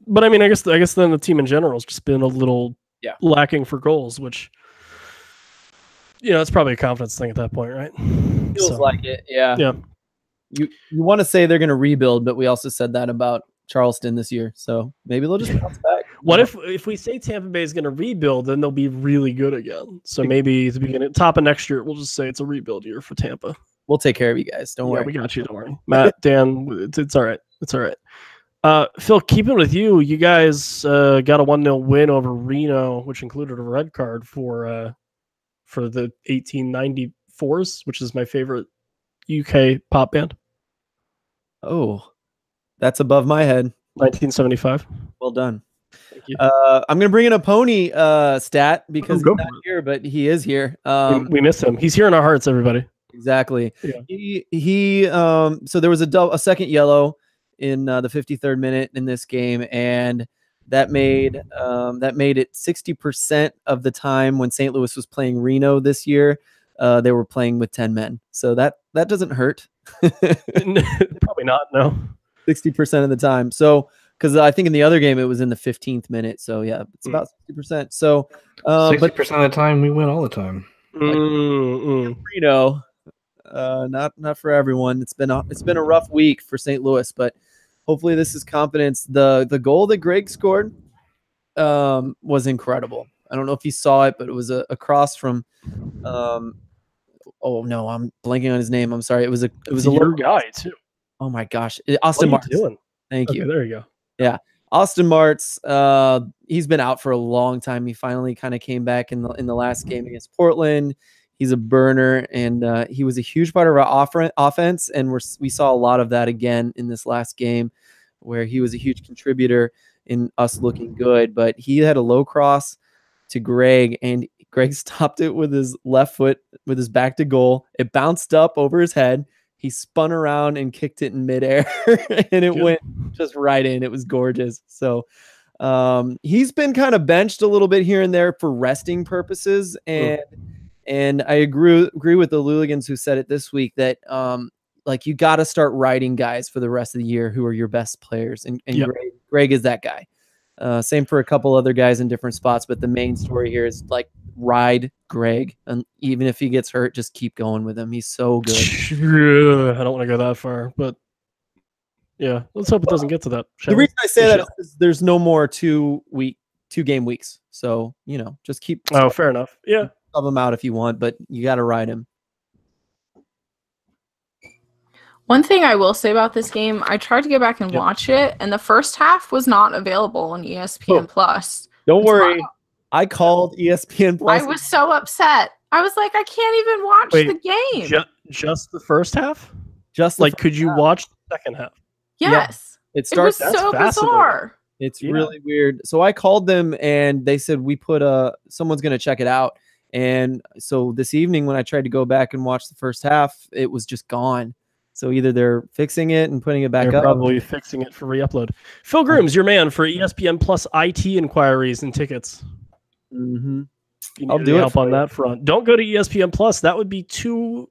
But I mean, I guess then the team in general has just been a little lacking for goals, which, it's probably a confidence thing at that point, right? Feels like it, yeah. Yeah. You want to say they're going to rebuild, but we also said that about Charleston this year, so maybe they'll just bounce back. What if we say Tampa Bay is going to rebuild, then they'll be really good again. So maybe at the beginning, top of next year, we'll just say it's a rebuild year for Tampa. We'll take care of you guys. Don't worry. We got you. Don't worry. Matt, Dan, it's all right. It's all right. Phil, keeping with you, you guys got a 1-0 win over Reno, which included a red card for the 1894s, which is my favorite UK pop band. Oh, that's above my head. 1975. Well done. Thank you. I'm going to bring in a pony stat because he's not here, but he is here. We miss him. He's here in our hearts, everybody. Exactly. Yeah. He so there was a second yellow in the 53rd minute in this game, and that made it 60% of the time when St. Louis was playing Reno this year, they were playing with 10 men. So that doesn't hurt. Probably not, no. 60% of the time. So because I think in the other game it was in the 15th minute. So yeah, it's about 60%. So 60% of the time we win all the time. Reno, not for everyone. It's been a rough week for St. Louis, but hopefully this is confidence. The goal that Greg scored was incredible. I don't know if you saw it, but it was a cross from oh no, I'm blanking on his name. I'm sorry. It was a your guy too. Oh my gosh, Austin Martz. Doing? Thank you. There you go. Yeah, Austin Martz. He's been out for a long time. He finally kind of came back in the last game against Portland. He's a burner, and he was a huge part of our offense. And we saw a lot of that again in this last game, where he was a huge contributor in us looking good. But he had a low cross to Greg, and Greg stopped it with his left foot, with his back to goal. It bounced up over his head. He spun around and kicked it in midair, and it went just right in. It was gorgeous. So he's been kind of benched a little bit here and there for resting purposes, and I agree with the Luligans who said it this week that you got to start riding guys for the rest of the year who are your best players, and Greg is that guy. Same for a couple other guys in different spots, but the main story here is ride Greg, and even if he gets hurt, just keep going with him. He's so good. I don't want to go that far, but yeah, let's hope it doesn't get to that. The reason I say that is there's no more 2 game weeks, so just keep. Oh, fair enough. Yeah, sub him out if you want, but you got to ride him. One thing I will say about this game, I tried to go back and watch it, and the first half was not available on ESPN Plus. Don't worry. I called ESPN Plus. I was so upset. I was like, I can't even watch the game. Just the first half? Just could you watch the second half? Yes. Yeah. It was so bizarre. It's really weird. So I called them, and they said someone's going to check it out. And so this evening when I tried to go back and watch the first half, it was just gone. So either they're fixing it and putting it back up. They're probably fixing it for re-upload. Phil Grooms, your man for ESPN Plus IT inquiries and tickets. Mm-hmm. I'll do help on that front. Don't go to ESPN Plus. That would be too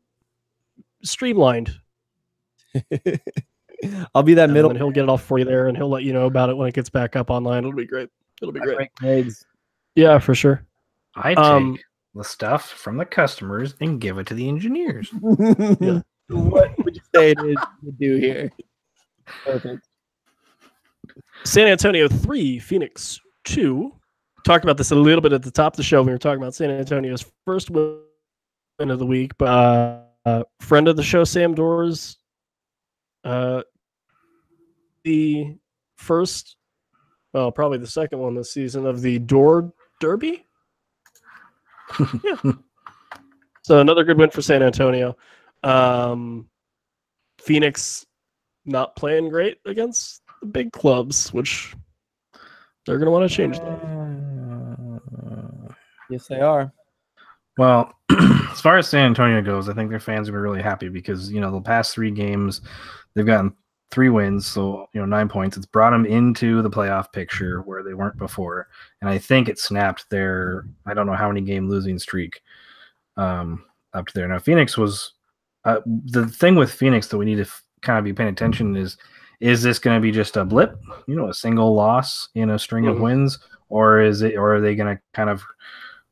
streamlined. I'll be that middle. And he'll get it off for you there, and he'll let you know about it when it gets back up online. It'll be great. Yeah, for sure. I take the stuff from the customers and give it to the engineers. Yeah. What would you say it is to do here? Perfect. San Antonio 3, Phoenix 2. Talked about this a little bit at the top of the show. We were talking about San Antonio's first win of the week, but friend of the show, Sam Doors, the first, probably the second one this season of the Door Derby. Yeah. So another good win for San Antonio. Phoenix not playing great against the big clubs, which they're going to want to change that. Yes, they are. Well, as far as San Antonio goes, I think their fans are really happy because, the past 3 games, they've gotten 3 wins, so 9 points. It's brought them into the playoff picture where they weren't before, and I think it snapped their I don't know how many game losing streak up to there. Now Phoenix was the thing with Phoenix that we need to kind of be paying attention is this going to be just a blip, a single loss in a string of wins, or are they going to kind of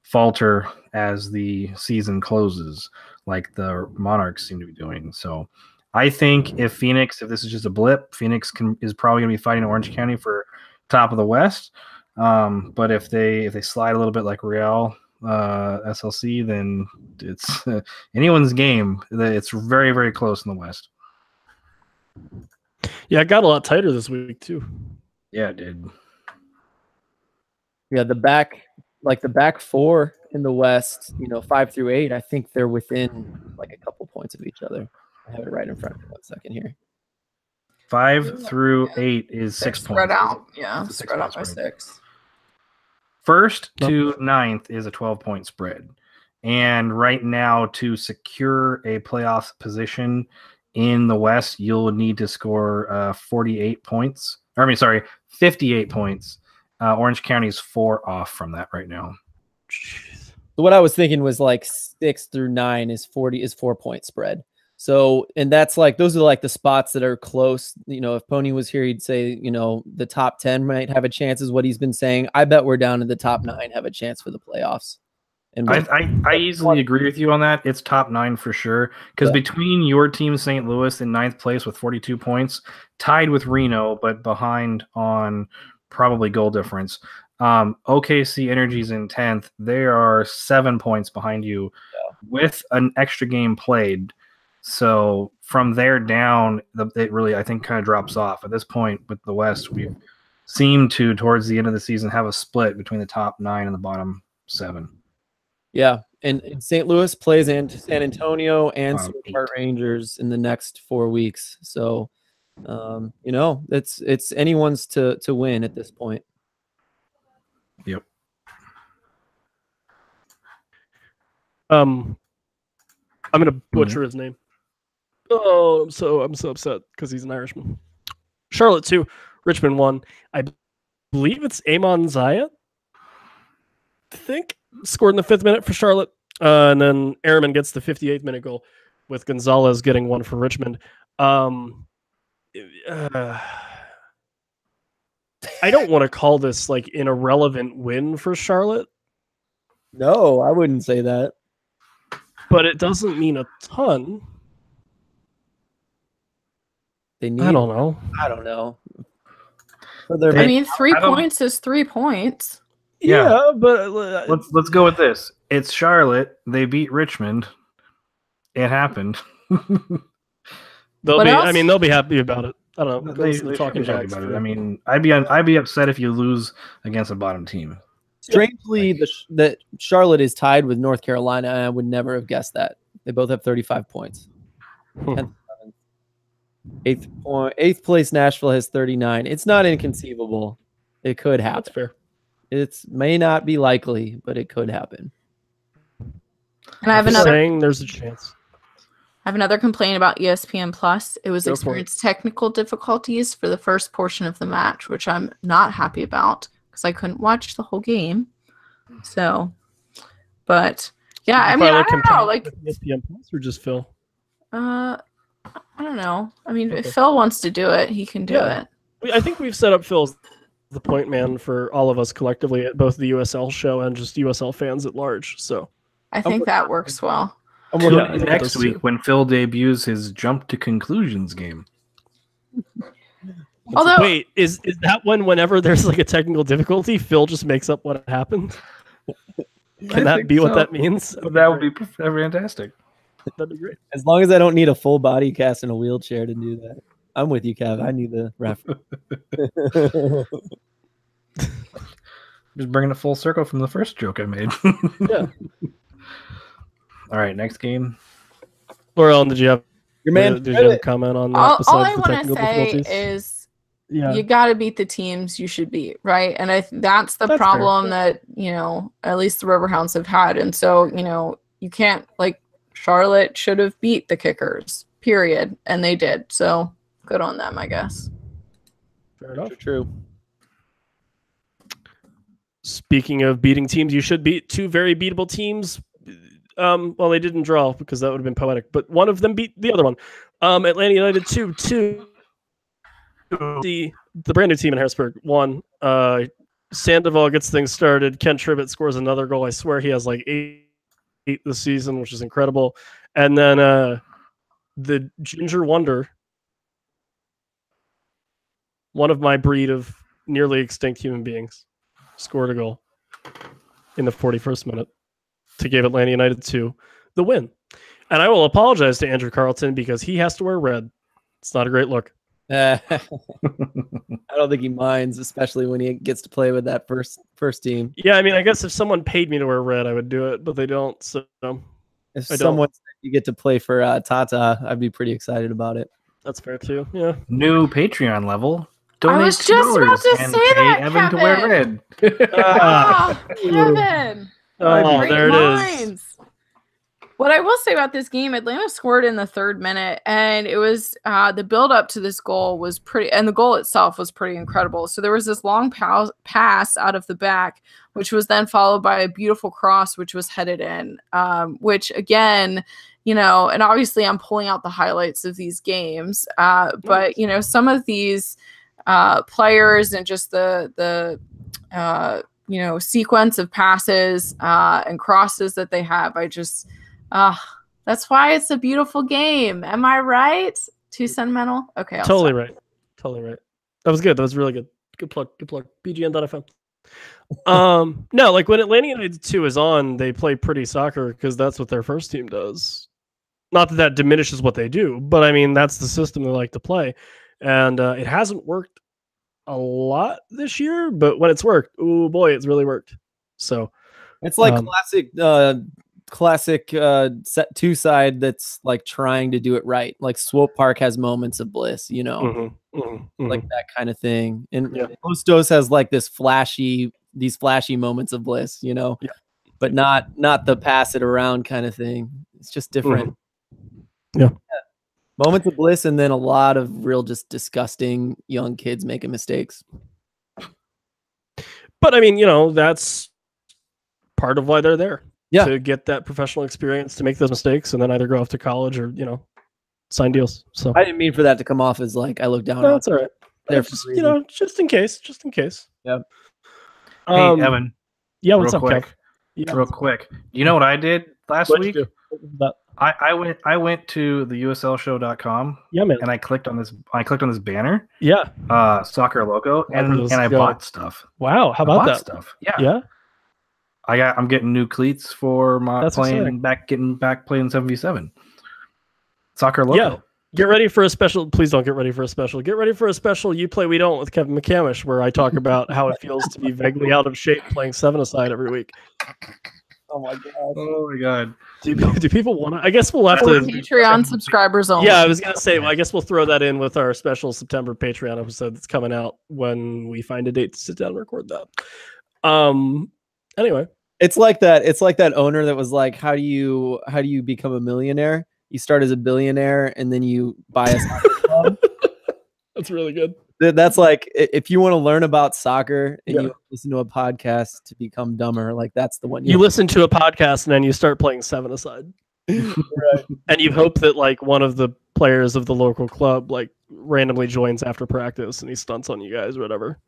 falter as the season closes, like the Monarchs seem to be doing? So I think if this is just a blip, Phoenix is probably going to be fighting Orange County for top of the West. But if they slide a little bit like Real SLC, then it's anyone's game. It's very, very close in the West. Yeah, it got a lot tighter this week too. Yeah, it did. Yeah, the back 4 in the West, 5 through 8, I think they're within like a couple points of each other. I have it right in front of me. 1 second here. 5 through 8 is 6 points. Spread out. Yeah, spread out by 6. First to 9th is a 12-point spread. And right now, to secure a playoff position in the West, you'll need to score 58 points. 58 points. Orange County is 4 off from that right now. Jeez. So what I was thinking was like 6 through 9 is 4-point spread. So, and that's like, those are like the spots that are close. If Pony was here, he'd say, the top 10 might have a chance, is what he's been saying. I bet we're down in the top 9 have a chance for the playoffs. And I easily agree with you on that. It's top 9 for sure. Because between your team, St. Louis, in 9th place with 42 points, tied with Reno, but behind on probably goal difference. OKC Energy's in 10th. They are 7 points behind you with an extra game played. So from there down, it really, I think, kind of drops off. At this point with the West, we've seemed to, towards the end of the season, have a split between the top 9 and the bottom 7. Yeah, and St. Louis plays into San Antonio and Spark Rangers in the next 4 weeks. So, it's anyone's to win at this point. Yep. I'm gonna butcher his name. Oh, I'm so upset because he's an Irishman. Charlotte 2, Richmond 1. I believe it's Amon Zayat, I think, scored in the 5th minute for Charlotte. And then Ehrman gets the 58th minute goal, with Gonzalez getting one for Richmond. I don't want to call this like an irrelevant win for Charlotte. No, I wouldn't say that. But it doesn't mean a ton. I don't know. I mean, 3 points is 3 points. Yeah, but let's go with this. It's Charlotte. They beat Richmond. It happened. They'll be happy about it. I don't know. They're talking about it. I mean, I'd be upset if you lose against a bottom team. Strangely, that Charlotte is tied with North Carolina. I would never have guessed that. They both have 35 points. 8th place Nashville has 39. It's not inconceivable. It could happen. That's fair. It may not be likely, but it could happen. And I have there's a chance. I have another complaint about ESPN Plus. It was experienced technical difficulties for the first portion of the match, which I'm not happy about because I couldn't watch the whole game. So, but yeah, I mean, I don't know, like ESPN Plus or just Phil. I don't know. I mean, if Phil wants to do it, he can do it. I think we've set up Phil as the point man for all of us collectively at both the USL show and just USL fans at large. So I think that works well. Next week when Phil debuts his jump to conclusions game. Although, wait, is that whenever there's like a technical difficulty, Phil just makes up what happened? Can that be what that means? That would be fantastic. That'd be great. As long as I don't need a full body cast in a wheelchair to do that. I'm with you, Kev. I need the reference. Just bringing it full circle from the first joke I made. Yeah. All right, next game. Laurel, did you have did you have a comment on that? All I want to say is you got to beat the teams you should beat, right? And that's the problem that, at least the Riverhounds have had. And so, you can't, like, Charlotte should have beat the Kickers, period. And they did. So good on them, I guess. Fair enough. True. Speaking of beating teams, you should beat two very beatable teams. Well, they didn't draw because that would have been poetic, but one of them beat the other one. Atlanta United 2-2. The brand new team in Harrisburg won. Sandoval gets things started. Ken Tribbett scores another goal. I swear he has like 8 this season, which is incredible. And then the Ginger Wonder, one of my breed of nearly extinct human beings, scored a goal in the 41st minute to give Atlanta United 2 the win. And I will apologize to Andrew Carlton because he has to wear red. It's not a great look. I don't think he minds, especially when he gets to play with that first team. Yeah, I mean, I guess if someone paid me to wear red, I would do it, but they don't. So if someone said you get to play for Tata, I'd be pretty excited about it. That's fair too. Yeah. New Patreon level. Donate I was just about to and say pay that, Evan Kevin. to wear red. Kevin. Oh, Great there it is. minds. What I will say about this game, Atlanta scored in the 3rd minute, and it was the build up to this goal was pretty, and the goal itself was pretty incredible. So there was this long pass out of the back, which was then followed by a beautiful cross, which was headed in, which again, and obviously I'm pulling out the highlights of these games, but some of these players and just the sequence of passes and crosses that they have, that's why it's a beautiful game. Am I right? Too sentimental? Okay. Totally right. That was good. That was really good. Good plug. BGN.fm. No, like when Atlanta United 2 is on, they play pretty soccer because that's what their first team does. Not that diminishes what they do, but I mean, that's the system they like to play. And it hasn't worked a lot this year, but when it's worked, oh boy, it's really worked. So it's like classic set 2 side that's like trying to do it right. Like Swope Park has moments of bliss, like that kind of thing. And Ostos has like these flashy moments of bliss, but not the pass it around kind of thing. It's just different. Yeah. Moments of bliss, and then a lot of real just disgusting young kids making mistakes. But I mean, that's part of why they're there. Yeah. To get that professional experience, to make those mistakes, and then either go off to college or, sign deals. So I didn't mean for that to come off as like I look down on. That's all right. Just, just in case. Yeah. Hey, Evan. Yeah, what's up, quick? Kev? Yeah. Real quick. You know what I did last week? I went to the USLshow.com. Yeah, man. And I clicked on this banner. Yeah. Soccer logo, and I bought stuff. Wow, how about that stuff? Yeah. Yeah. I'm getting new cleats for my getting back playing 7v7. Soccer logo. Yeah. Get ready for a special. Please don't get ready for a special. Get ready for a special You Play We Don't with Kevin McCamish, where I talk about how it feels to be vaguely out of shape playing 7-a-side every week. Oh my god. Oh my god. Do people want to? I guess we'll have to. Patreon subscribers only. Yeah, I was gonna say. Well, I guess we'll throw that in with our special September Patreon episode that's coming out when we find a date to sit down and record that. Anyway, it's like that owner that was like, how do you become a millionaire? You start as a billionaire and then you buy a soccer club. That's really good. That's like, if you want to learn about soccer and you listen to a podcast to become dumber, like that's the one. You listen to a podcast and then you start playing 7-a-side. Right. And you hope that like one of the players of the local club like randomly joins after practice and he stunts on you guys or whatever.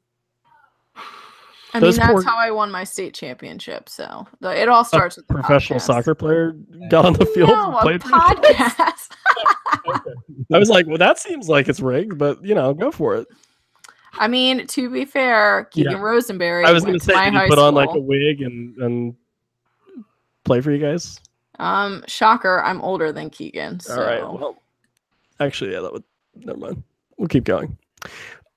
I mean, that's how I won my state championship. So it all starts with the professional podcast. soccer player got on the field and played a podcast. Okay. I was like, well, that seems like it's rigged, but go for it. I mean, to be fair, Keegan Rosenberry. I was going to say, did you put on like a wig and play for you guys? Shocker, I'm older than Keegan. So. All right. Well, actually, yeah, never mind. We'll keep going.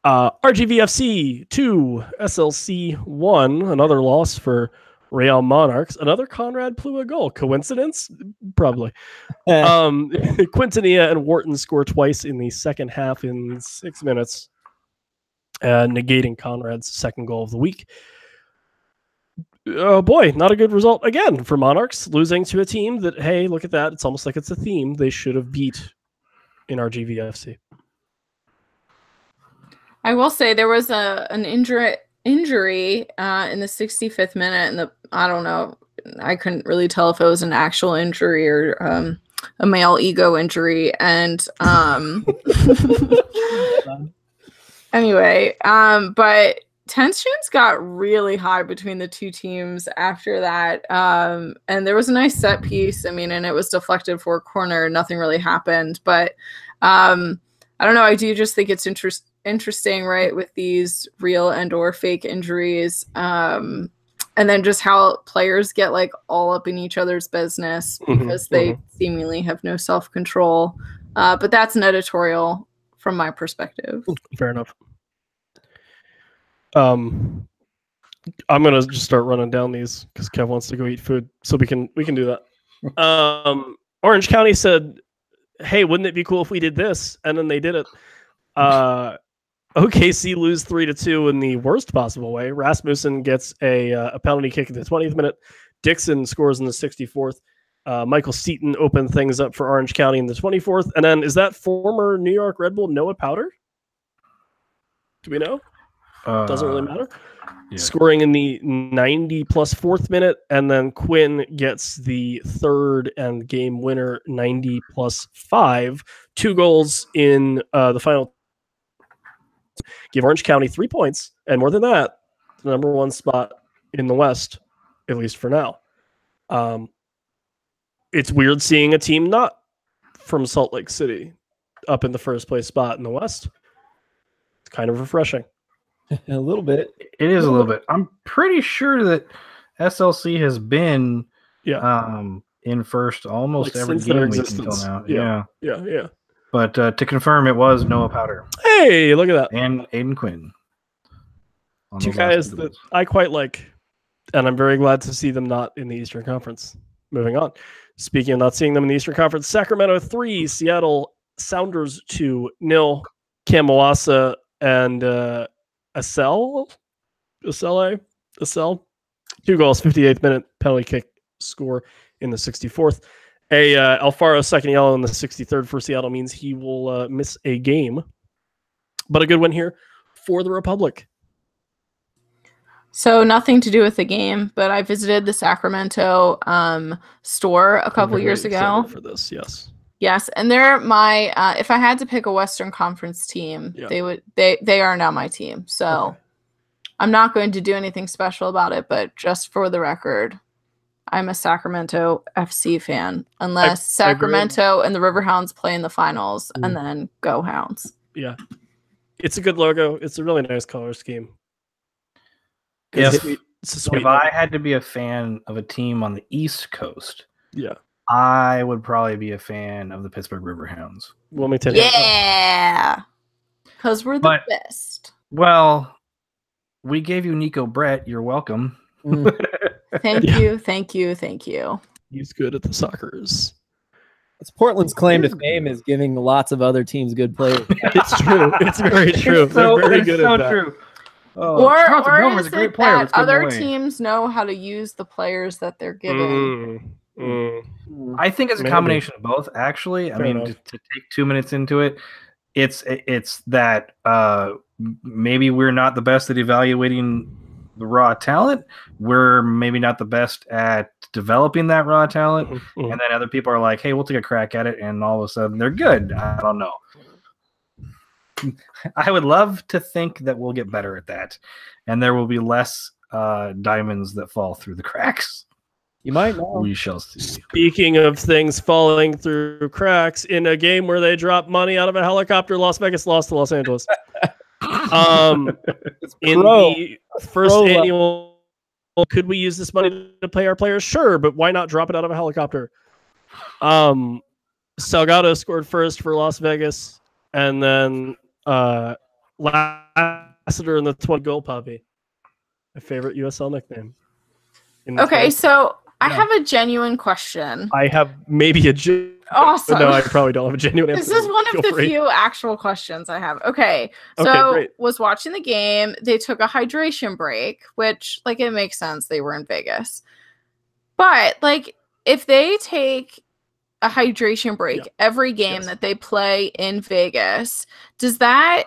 RGVFC 2, SLC 1, another loss for Real Monarchs, another Conrad Plua goal. Coincidence? Probably. Quintanilla and Wharton score twice in the second half in 6 minutes, negating Conrad's second goal of the week. Oh boy, not a good result again for Monarchs, losing to a team that, hey, look at that. It's almost like it's a theme they should have beat in RGVFC. I will say there was an injury in the 65th minute, and I don't know. I couldn't really tell if it was an actual injury or a male ego injury. And anyway, but tensions got really high between the two teams after that. And there was a nice set piece. I mean, and it was deflected for a corner. Nothing really happened. But I don't know. I do just think it's interesting, right, with these real and or fake injuries. And then just how players get like all up in each other's business because they seemingly have no self-control. But that's an editorial from my perspective. Fair enough. I'm gonna just start running down these because Kev wants to go eat food, so we can do that. Orange County said, "Hey, wouldn't it be cool if we did this?" And then they did it. OKC lose 3-2 in the worst possible way. Rasmussen gets a penalty kick in the 20th minute. Dixon scores in the 64th. Michael Seaton opened things up for Orange County in the 24th. And then is that former New York Red Bull Noah Powder? Do we know? Doesn't really matter. Yeah. Scoring in the 90 plus 4th minute. And then Quinn gets the third and game winner 90 plus 5. 2 goals in the final. Give Orange County 3 points, and more than that, the number 1 spot in the West, at least for now. It's weird seeing a team not from Salt Lake City up in the first place spot in the West. It's kind of refreshing. A little bit. It is a little bit. I'm pretty sure that SLC has been in first almost like every game week until now. Yeah. But to confirm, it was Noah Powder. Hey, look at that. And Aiden Quinn. 2 guys that I quite like, and I'm very glad to see them not in the Eastern Conference. Moving on. Speaking of not seeing them in the Eastern Conference, Sacramento 3, Seattle Sounders 2-0. Kamawasa and Asel. 2 goals, 58th minute penalty kick score in the 64th. Alfaro second yellow in the 63rd for Seattle means he will miss a game. But a good win here for the Republic. So nothing to do with the game, but I visited the Sacramento store a couple years ago. For this, yes. Yes, and they're my if I had to pick a Western Conference team, they are now my team. So I'm not going to do anything special about it, but just for the record, I'm a Sacramento FC fan, unless Sacramento and the Riverhounds play in the finals, and then go Hounds. Yeah. It's a good logo. It's a really nice color scheme. If I had to be a fan of a team on the East Coast, I would probably be a fan of the Pittsburgh Riverhounds. Let me tell you. Yeah. Because we're the best. Well, we gave you Nico Brett. You're welcome. Thank you. He's good at the Soccers. It's Portland's claim to fame is giving lots of other teams good players. It's true. It's very true. They're very good at that. True. Or is a great player that other teams know how to use the players that they're given? I think it's a combination of both, actually. I mean, to take 2 minutes into it, it's that maybe we're not the best at evaluating the raw talent. We're maybe not the best at developing that raw talent. And then other people are like, hey, we'll take a crack at it. And all of a sudden they're good. I don't know. I would love to think that we'll get better at that. And there will be less diamonds that fall through the cracks. You might know. We shall see. Speaking of things falling through cracks, in a game where they dropped money out of a helicopter, Las Vegas lost to Los Angeles. In the first annual, could we use this money to pay our players? Sure, but why not drop it out of a helicopter? Salgado scored first for Las Vegas, and then Lassiter in the 20-goal puppy. My favorite USL nickname. Okay, so I have a genuine question. I have maybe a awesome. No, I probably don't have a genuine answer. This is one of the few actual questions I have. Okay, so was watching the game. They took a hydration break, which, like, it makes sense. They were in Vegas. But, like, if they take a hydration break every game that they play in Vegas, does that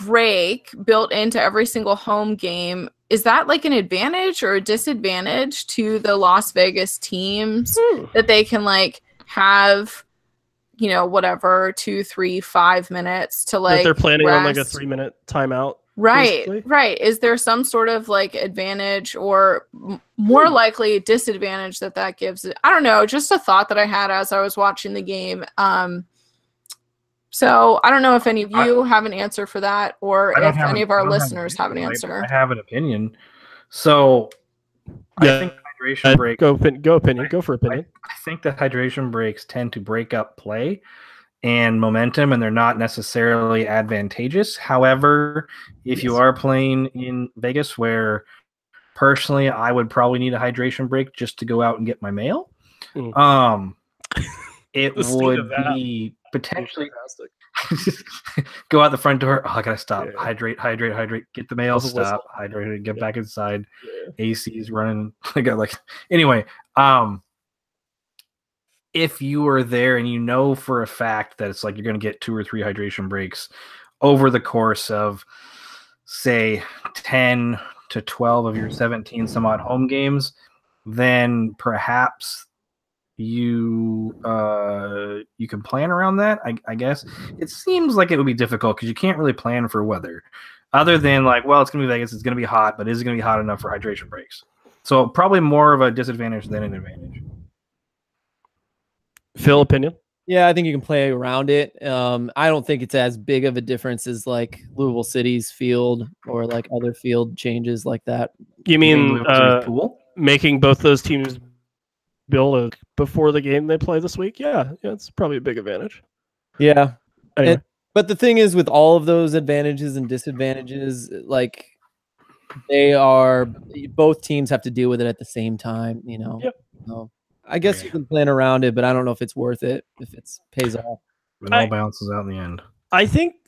break built into every single home game, is that like an advantage or a disadvantage to the Las Vegas teams that they can like have, you know, whatever, 2, 3, 5 minutes to like that they're planning on like a rest? 3-minute timeout? Right, basically? right. Is there some sort of like advantage or more likely disadvantage that gives it? I don't know. Just a thought that I had as I was watching the game. So I don't know if any of you have an answer for that, or if any of our listeners have an answer. I have an opinion. So I think hydration break. Go opinion. Go for opinion. I think that hydration breaks tend to break up play and momentum, and they're not necessarily advantageous. However, if you are playing in Vegas, where personally I would probably need a hydration break just to go out and get my mail, it would be potentially go out the front door. Oh, I gotta stop. Yeah. Hydrate. Get the mail. Stop. Hydrate. Get back inside. Yeah. AC's running. Anyway. If you are there and you know for a fact that it's like you're going to get 2 or 3 hydration breaks over the course of, say, 10 to 12 of your 17 some odd home games, then perhaps you can plan around that. I guess it seems like it would be difficult because you can't really plan for weather, other than like, well, it's going to be Vegas, it's going to be hot, but is it going to be hot enough for hydration breaks? So probably more of a disadvantage than an advantage. Phil, opinion? Yeah, I think you can play around it. I don't think it's as big of a difference as like Louisville City's field or like other field changes like that. You mean making both those teams build before the game they play this week? Yeah, it's probably a big advantage. Yeah. Anyway. But the thing is, with all of those advantages and disadvantages, like both teams have to deal with it at the same time, you know? Yep. So, I guess you can plan around it, but I don't know if it's worth it, if it pays off. It all balances out in the end. I think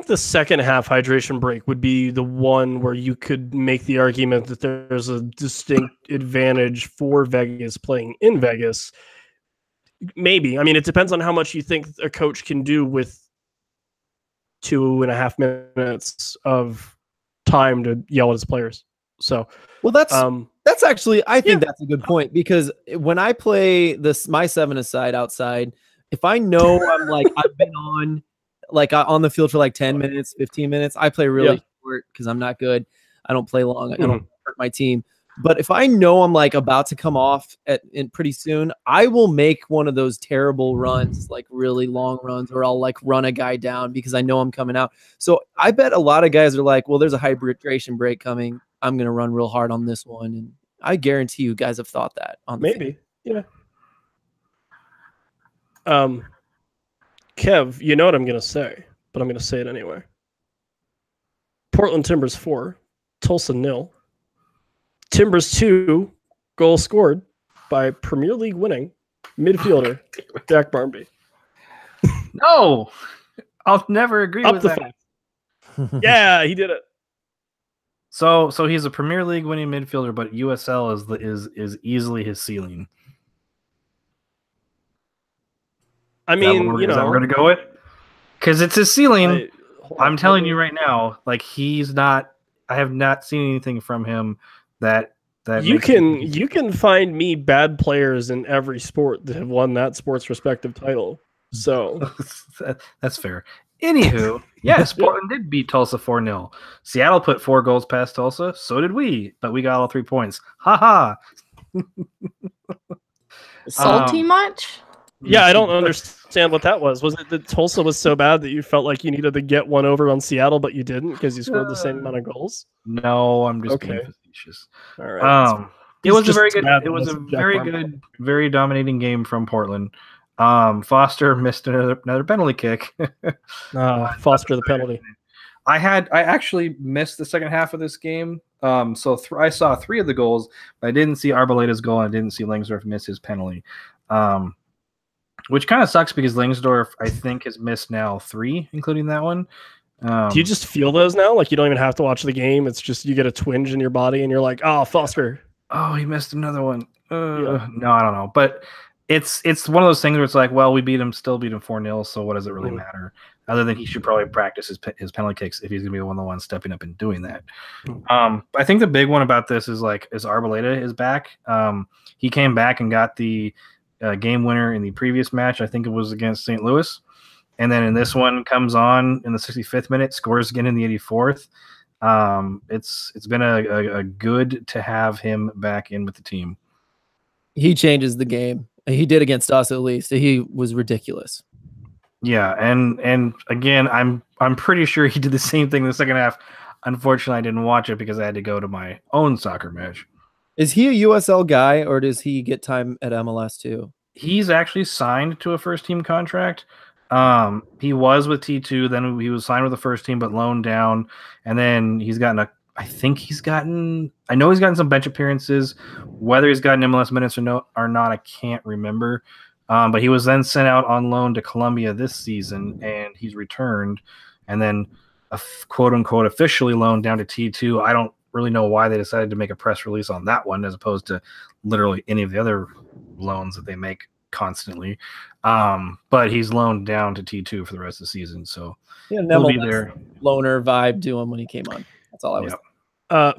the second half hydration break would be the one where you could make the argument that there's a distinct advantage for Vegas playing in Vegas. Maybe. I mean, it depends on how much you think a coach can do with 2.5 minutes of time to yell at his players. So, well, that's actually, I think that's a good point, because when I play my 7-a-side outside, if I know I'm like, I've been on the field for like 10 minutes, 15 minutes, I play really short because I'm not good. I don't play long. I don't hurt my team. But if I know I'm like about to come off pretty soon, I will make one of those terrible runs, like really long runs, or I'll like run a guy down because I know I'm coming out. So I bet a lot of guys are like, well, there's a hydration break coming. I'm going to run real hard on this one. And I guarantee you guys have thought that on the field. Yeah. Kev, you know what I'm going to say, but I'm going to say it anyway. Portland Timbers 4, Tulsa 0. Timbers 2, goal scored by Premier League winning midfielder Jack Barmby. No, I'll never agree with that. Yeah, he did it. So he's a Premier League winning midfielder, but USL is easily his ceiling. I mean, is that we're gonna go with? Because it's his ceiling. I'm telling you right now, like he's not. I have not seen anything from him that you can find me bad players in every sport that have won that sport's respective title. So that's fair. Anywho, yes, Portland did beat Tulsa 4-0. Seattle put 4 goals past Tulsa. So did we, but we got all 3 points. Ha ha. Salty much? Yeah, I don't understand what that was. Was it that Tulsa was so bad that you felt like you needed to get one over on Seattle, but you didn't because you scored the same amount of goals? No, I'm just being facetious. All right. It was a very good. It was a very good, very dominating game from Portland. Foster missed another penalty kick. Foster the penalty. I actually missed the second half of this game. So I saw 3 of the goals, but I didn't see Arbaleda's goal and I didn't see Langsdorff miss his penalty. Which kind of sucks because Langsdorff, I think, has missed now 3, including that one. Do you just feel those now? Like you don't even have to watch the game. It's just you get a twinge in your body and you're like, oh, Foster. Oh, he missed another one. No, I don't know. But it's one of those things where it's like, well, we still beat him 4-0, so what does it really matter? other than he should probably practice his penalty kicks if he's going to be the one stepping up and doing that. I think the big one about this is Arboleda is back. He came back and got the game winner in the previous match. I think it was against St. Louis. And then in this one comes on in the 65th minute, scores again in the 84th. It's been a good to have him back in with the team. He changes the game. He did against us, at least. He was ridiculous. Yeah, and again, I'm pretty sure he did the same thing in the second half. Unfortunately, I didn't watch it because I had to go to my own soccer match. Is he a USL guy, or does he get time at MLS too? He's actually signed to a first team contract. He was with T2, then he was signed with the first team, but loaned down, and then he's gotten I know he's gotten some bench appearances. Whether he's gotten MLS minutes or not, I can't remember. But he was then sent out on loan to Colombia this season, and he's returned, and then quote unquote officially loaned down to T2. I don't really know why they decided to make a press release on that one as opposed to literally any of the other loans that they make constantly. But he's loaned down to T2 for the rest of the season, so he'll be there. Loaner vibe to him when he came on. That's all I was.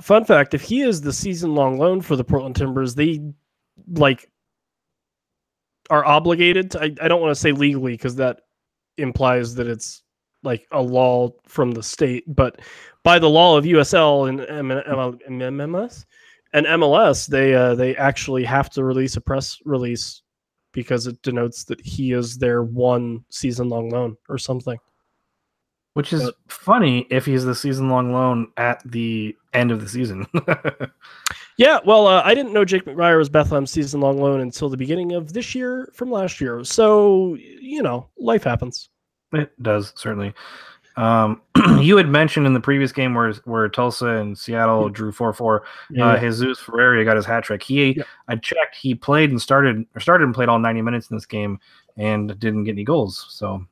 Fun fact: if he is the season-long loan for the Portland Timbers, they are obligated to. I don't want to say legally because that implies that it's like a law from the state, but by the law of USL and MLS, they actually have to release a press release because it denotes that he is their one season-long loan or something. Which is funny if he's the season-long loan at the end of the season. Yeah, well, I didn't know Jake McBriar was Bethlehem's season-long loan until the beginning of this year from last year. So, life happens. It does, certainly. You had mentioned in the previous game where Tulsa and Seattle drew 4-4. Jesus Ferreira got his hat trick. I checked. He played and started and played all 90 minutes in this game and didn't get any goals. So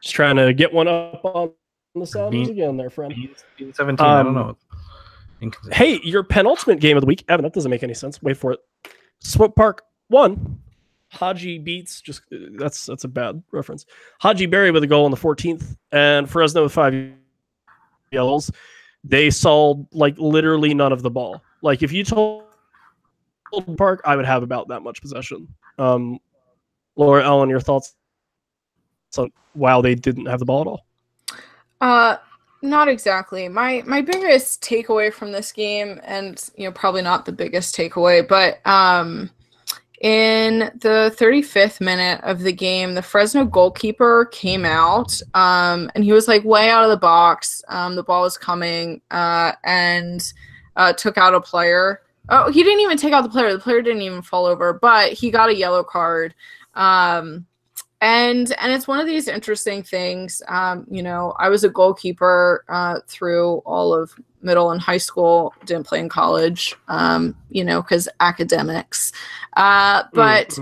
just trying to get one up on the Sounders again, there, friend. 17. I don't know. Hey, your penultimate game of the week, Evan. That doesn't make any sense. Wait for it. Swope Park 1. Haji beats that's a bad reference. Haji Berry with a goal in the 14th, and Fresno with 5 yellows. They saw literally none of the ball. If you told Park, I would have about that much possession. Laura Ellen, your thoughts? So wow, they didn't have the ball at all. Not exactly. My biggest takeaway from this game, and probably not the biggest takeaway, but in the 35th minute of the game, the Fresno goalkeeper came out, and he was way out of the box. The ball was coming, and took out a player. Oh, he didn't even take out the player. The player didn't even fall over, but he got a yellow card. And it's one of these interesting things. I was a goalkeeper through all of middle and high school. Didn't play in college, because academics. But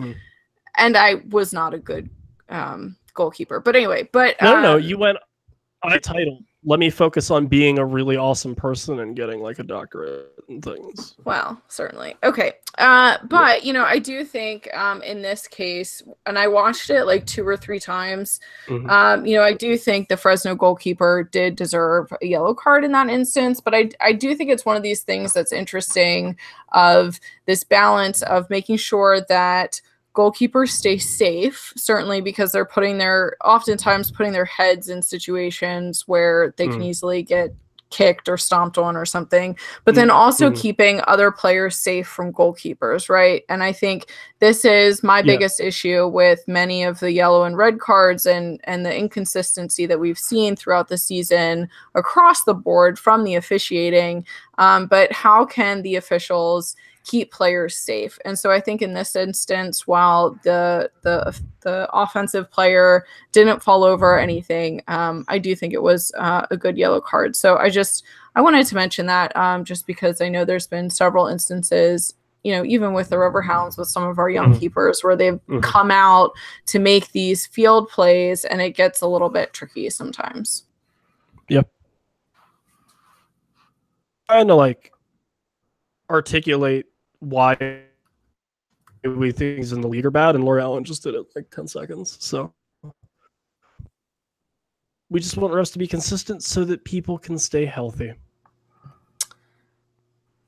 and I was not a good goalkeeper. But anyway, no, you went on a title. Let me focus on being a really awesome person and getting a doctorate and things. Well, certainly. Okay. But, I do think in this case, and I watched it 2 or 3 times, I do think the Fresno goalkeeper did deserve a yellow card in that instance. But I do think it's one of these things that's interesting of this balance of making sure that goalkeepers stay safe, certainly because they're oftentimes putting their heads in situations where they can easily get kicked or stomped on or something, but then also keeping other players safe from goalkeepers, right? And I think this is my biggest issue with many of the yellow and red cards and the inconsistency that we've seen throughout the season across the board from the officiating. But how can the officials keep players safe? And so I think in this instance, while the offensive player didn't fall over or anything, I do think it was a good yellow card. So I wanted to mention that just because I know there's been several instances, even with the Riverhounds, with some of our young keepers where they've come out to make these field plays and it gets a little bit tricky sometimes. Yep. Trying to articulate why we think things in the league are bad, and Laura Allen just did it 10 seconds. So We just want refs to be consistent so that people can stay healthy.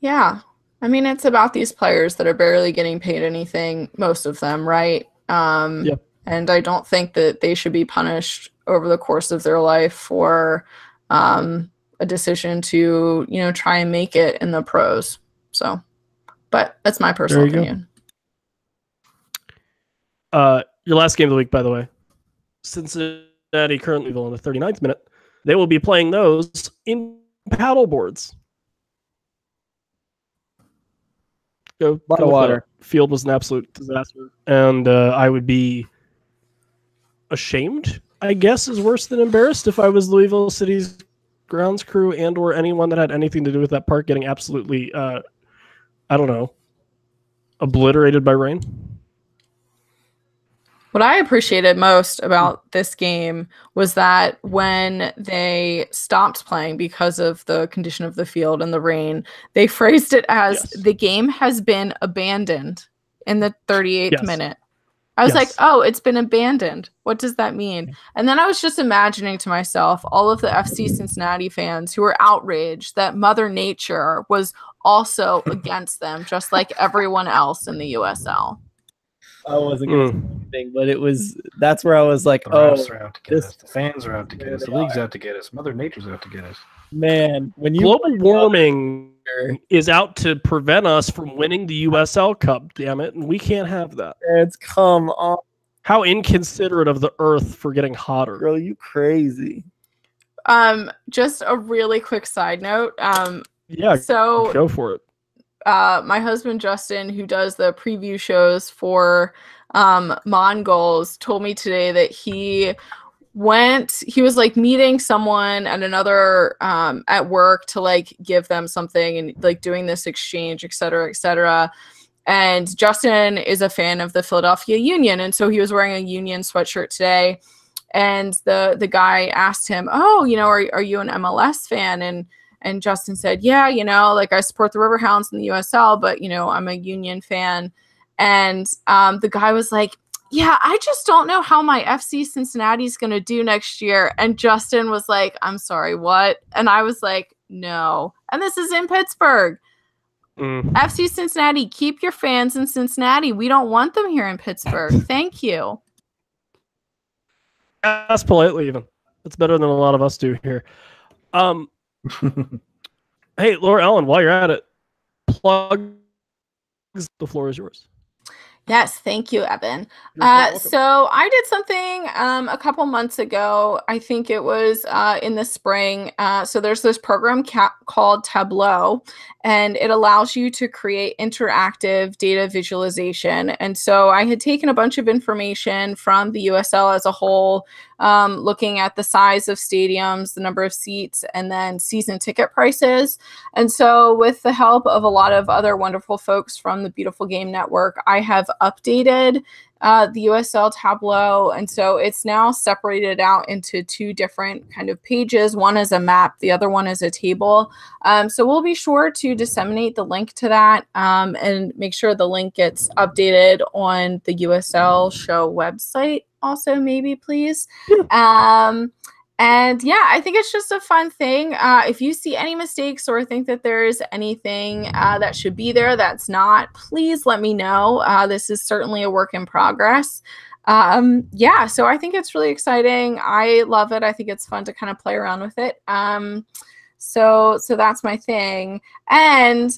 Yeah. I mean, it's about these players that are barely getting paid anything, most of them, right? Yep. And I don't think that they should be punished over the course of their life for a decision to, try and make it in the pros. So, but that's my personal opinion. Your last game of the week, by the way, Cincinnati currently in the 39th minute. They will be playing those in paddle boards. Go a lot of water. Field was an absolute disaster, and I would be ashamed, I guess, is worse than embarrassed if I was Louisville City's grounds crew and or anyone that had anything to do with that park getting absolutely, obliterated by rain. What I appreciated most about this game was that when they stopped playing because of the condition of the field and the rain, they phrased it as the game has been abandoned in the 38th minute. I was like, oh, it's been abandoned. What does that mean? And then I was just imagining to myself all of the FC Cincinnati fans who were outraged that Mother Nature was also against them, just like everyone else in the USL. I wasn't going to say anything, but that's where I was like, the refs are out to get us. The fans are out to get us. The league's out to get us. Mother Nature's out to get us. Man, when you global warming is out to prevent us from winning the USL Cup, damn it, and we can't have that. It's come on. How inconsiderate of the earth for getting hotter. Girl, you crazy. Just a really quick side note. So go for it. My husband Justin, who does the preview shows for Mongols, told me today that he was like meeting someone at another at work to like give them something and like doing this exchange, et cetera, and Justin is a fan of the Philadelphia Union, and so he was wearing a Union sweatshirt today, and the guy asked him, oh, are you an MLS fan? And Justin said, yeah, like I support the Riverhounds in the USL, but, I'm a Union fan. And the guy was like, yeah, I just don't know how my FC Cincinnati is going to do next year. And Justin was like, I'm sorry, what? And I was like, no. And this is in Pittsburgh. FC Cincinnati, keep your fans in Cincinnati. We don't want them here in Pittsburgh. Thank you. Ask politely, even. It's better than a lot of us do here. Hey, Laura Ellen, while you're at it, plugs. The floor is yours. Yes, thank you, Evan. So I did something a couple months ago. I think it was in the spring. So there's this program called Tableau, and it allows you to create interactive data visualization. And so I had taken a bunch of information from the USL as a whole, looking at the size of stadiums, the number of seats, and then season ticket prices. And so with the help of a lot of other wonderful folks from the Beautiful Game Network, I have updated the USL Tableau. And so it's now separated out into two different kind of pages. One is a map, the other one is a table. So we'll be sure to disseminate the link to that and make sure the link gets updated on the USL show website also, maybe, please. And yeah, I think it's just a fun thing. If you see any mistakes or think that there's anything that should be there that's not, please let me know. This is certainly a work in progress. Yeah, so I think it's really exciting. I love it. I think it's fun to kind of play around with it. So that's my thing. And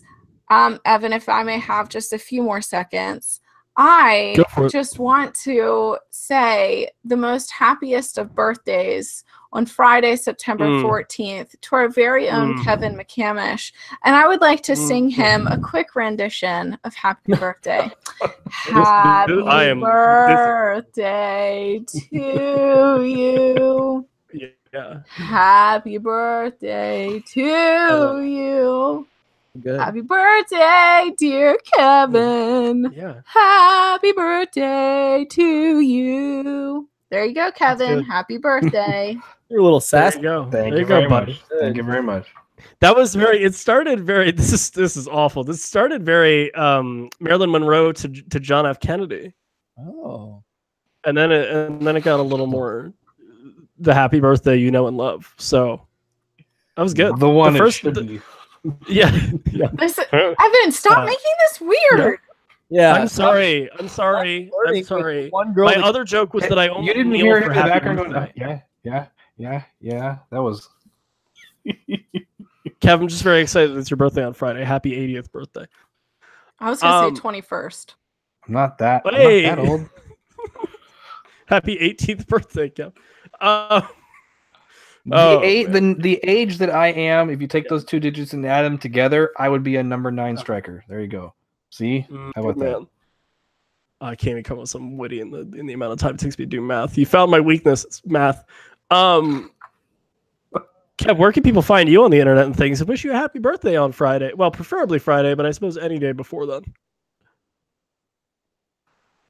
Evan, if I may have just a few more seconds, I just want to say the most happiest of birthdays on Friday, September 14th, to our very own Kevin McCamish. And I would like to sing him a quick rendition of Happy Birthday. Happy birthday to you. Yeah. Happy birthday to you. Good. Happy birthday, dear Kevin. Yeah. Happy birthday to you. There you go, Kevin. Happy birthday. You're a little sassy. There you go. Thank you buddy. very much. Thank you very much. That was it started very, this is awful. This started very Marilyn Monroe to John F. Kennedy. Oh. And then it got a little more the happy birthday you know and love. So that was good. The one first, it should be. Yeah. Yeah. Listen, Evan, stop making this weird. Yeah. I'm sorry. I'm sorry. One girl My other joke was that I only You didn't kneel hear him for in the happy background birthday. going, yeah. That was. Kev, I'm just very excited it's your birthday on Friday. Happy 80th birthday. I was going to say 21st. I'm not that old. Happy 18th birthday, Kev. The age that I am, if you take those two digits and add them together, I would be a number 9 striker. There you go. See? How about that? I can't even come up with something witty in the amount of time it takes me to do math. You found my weakness, it's math. Kev, where can people find you on the internet and things? I wish you a happy birthday on Friday. Well, preferably Friday, but I suppose any day before then.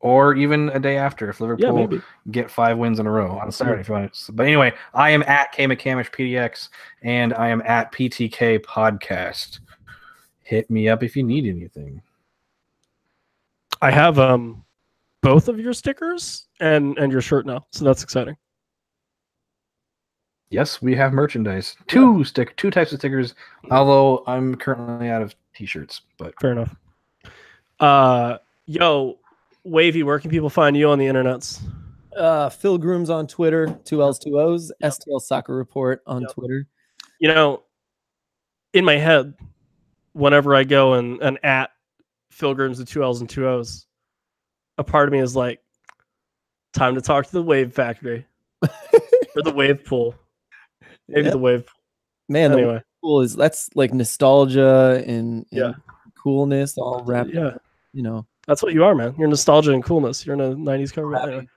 Or even a day after if Liverpool get 5 wins in a row on Saturday. If you want to. But anyway, I am at KMcCamish PDX and I am at PTK Podcast. Hit me up if you need anything. I have both of your stickers and your shirt now, so that's exciting. Yes, we have merchandise. Two types of stickers, although I'm currently out of t-shirts. But fair enough. Yo, Wavy, where can people find you on the internets? Phil Grooms on Twitter, 2 L's, 2 O's, STL Soccer Report on Twitter. You know, in my head, whenever I go and at Phil Grooms with 2 L's and 2 O's, a part of me is like, time to talk to the Wave Factory or the Wave Pool. Maybe the Wave. Man, anyway, the Wave Pool that's like nostalgia and coolness all wrapped. Yeah, you know, that's what you are, man. You're nostalgia and coolness. You're in a '90s cover. Anyway.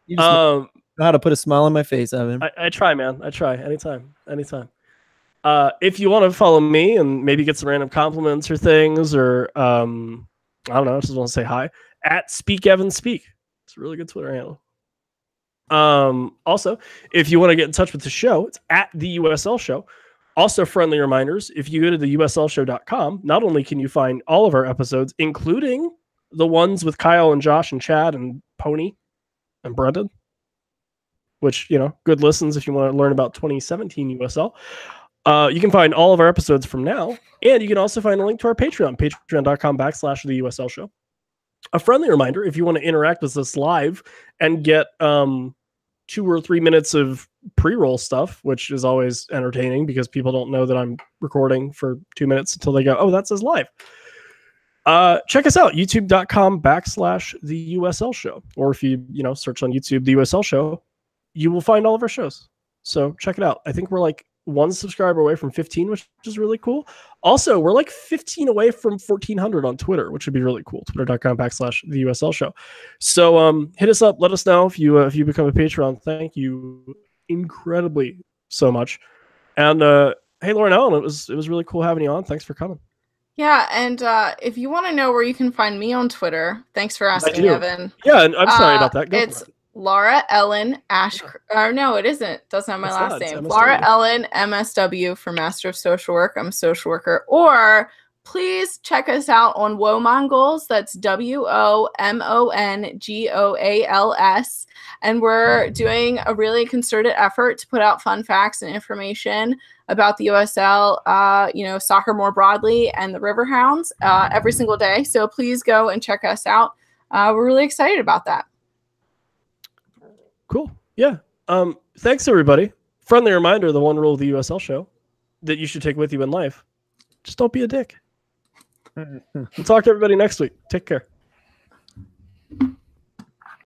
You just know how to put a smile on my face, Evan. I try, man. I try anytime. If you want to follow me and maybe get some random compliments or things, or I don't know, I just want to say hi at Speak Evan Speak. It's a really good Twitter handle. Also, if you want to get in touch with the show, it's at the USL Show. Also, friendly reminders, if you go to the USLshow.com, not only can you find all of our episodes, including the ones with Kyle and Josh and Chad and Pony and Brendan, which, you know, good listens if you want to learn about 2017 USL. You can find all of our episodes from now, and you can also find a link to our Patreon, patreon.com/the USL Show. A friendly reminder, if you want to interact with us live and get 2 or 3 minutes of pre-roll stuff, which is always entertaining because people don't know that I'm recording for 2 minutes until they go, oh, that says live. Check us out, youtube.com/the USL Show. Or if you search on YouTube, the USL Show, you will find all of our shows. So check it out. I think we're like 1 subscriber away from 15, which is really cool. Also, we're like 15 away from 1,400 on Twitter, which would be really cool. Twitter.com/the USL Show. So hit us up. Let us know if you become a Patreon. Thank you incredibly so much. And hey, Lauren Ellen, it was really cool having you on. Thanks for coming. Yeah, and if you want to know where you can find me on Twitter, thanks for asking, Evan. Yeah, and I'm sorry about that. It's Laura Ellen no, it isn't. Doesn't have my last name. Laura Ellen MSW for Master of Social Work. I'm a social worker. Or please check us out on Womongals. That's WOMONGOALS. And we're doing a really concerted effort to put out fun facts and information about the USL, soccer more broadly, and the Riverhounds every single day. So please go and check us out. We're really excited about that. Cool. Yeah. Thanks, everybody. Friendly reminder, the one rule of the USL Show that you should take with you in life. Just don't be a dick. We'll talk to everybody next week. Take care.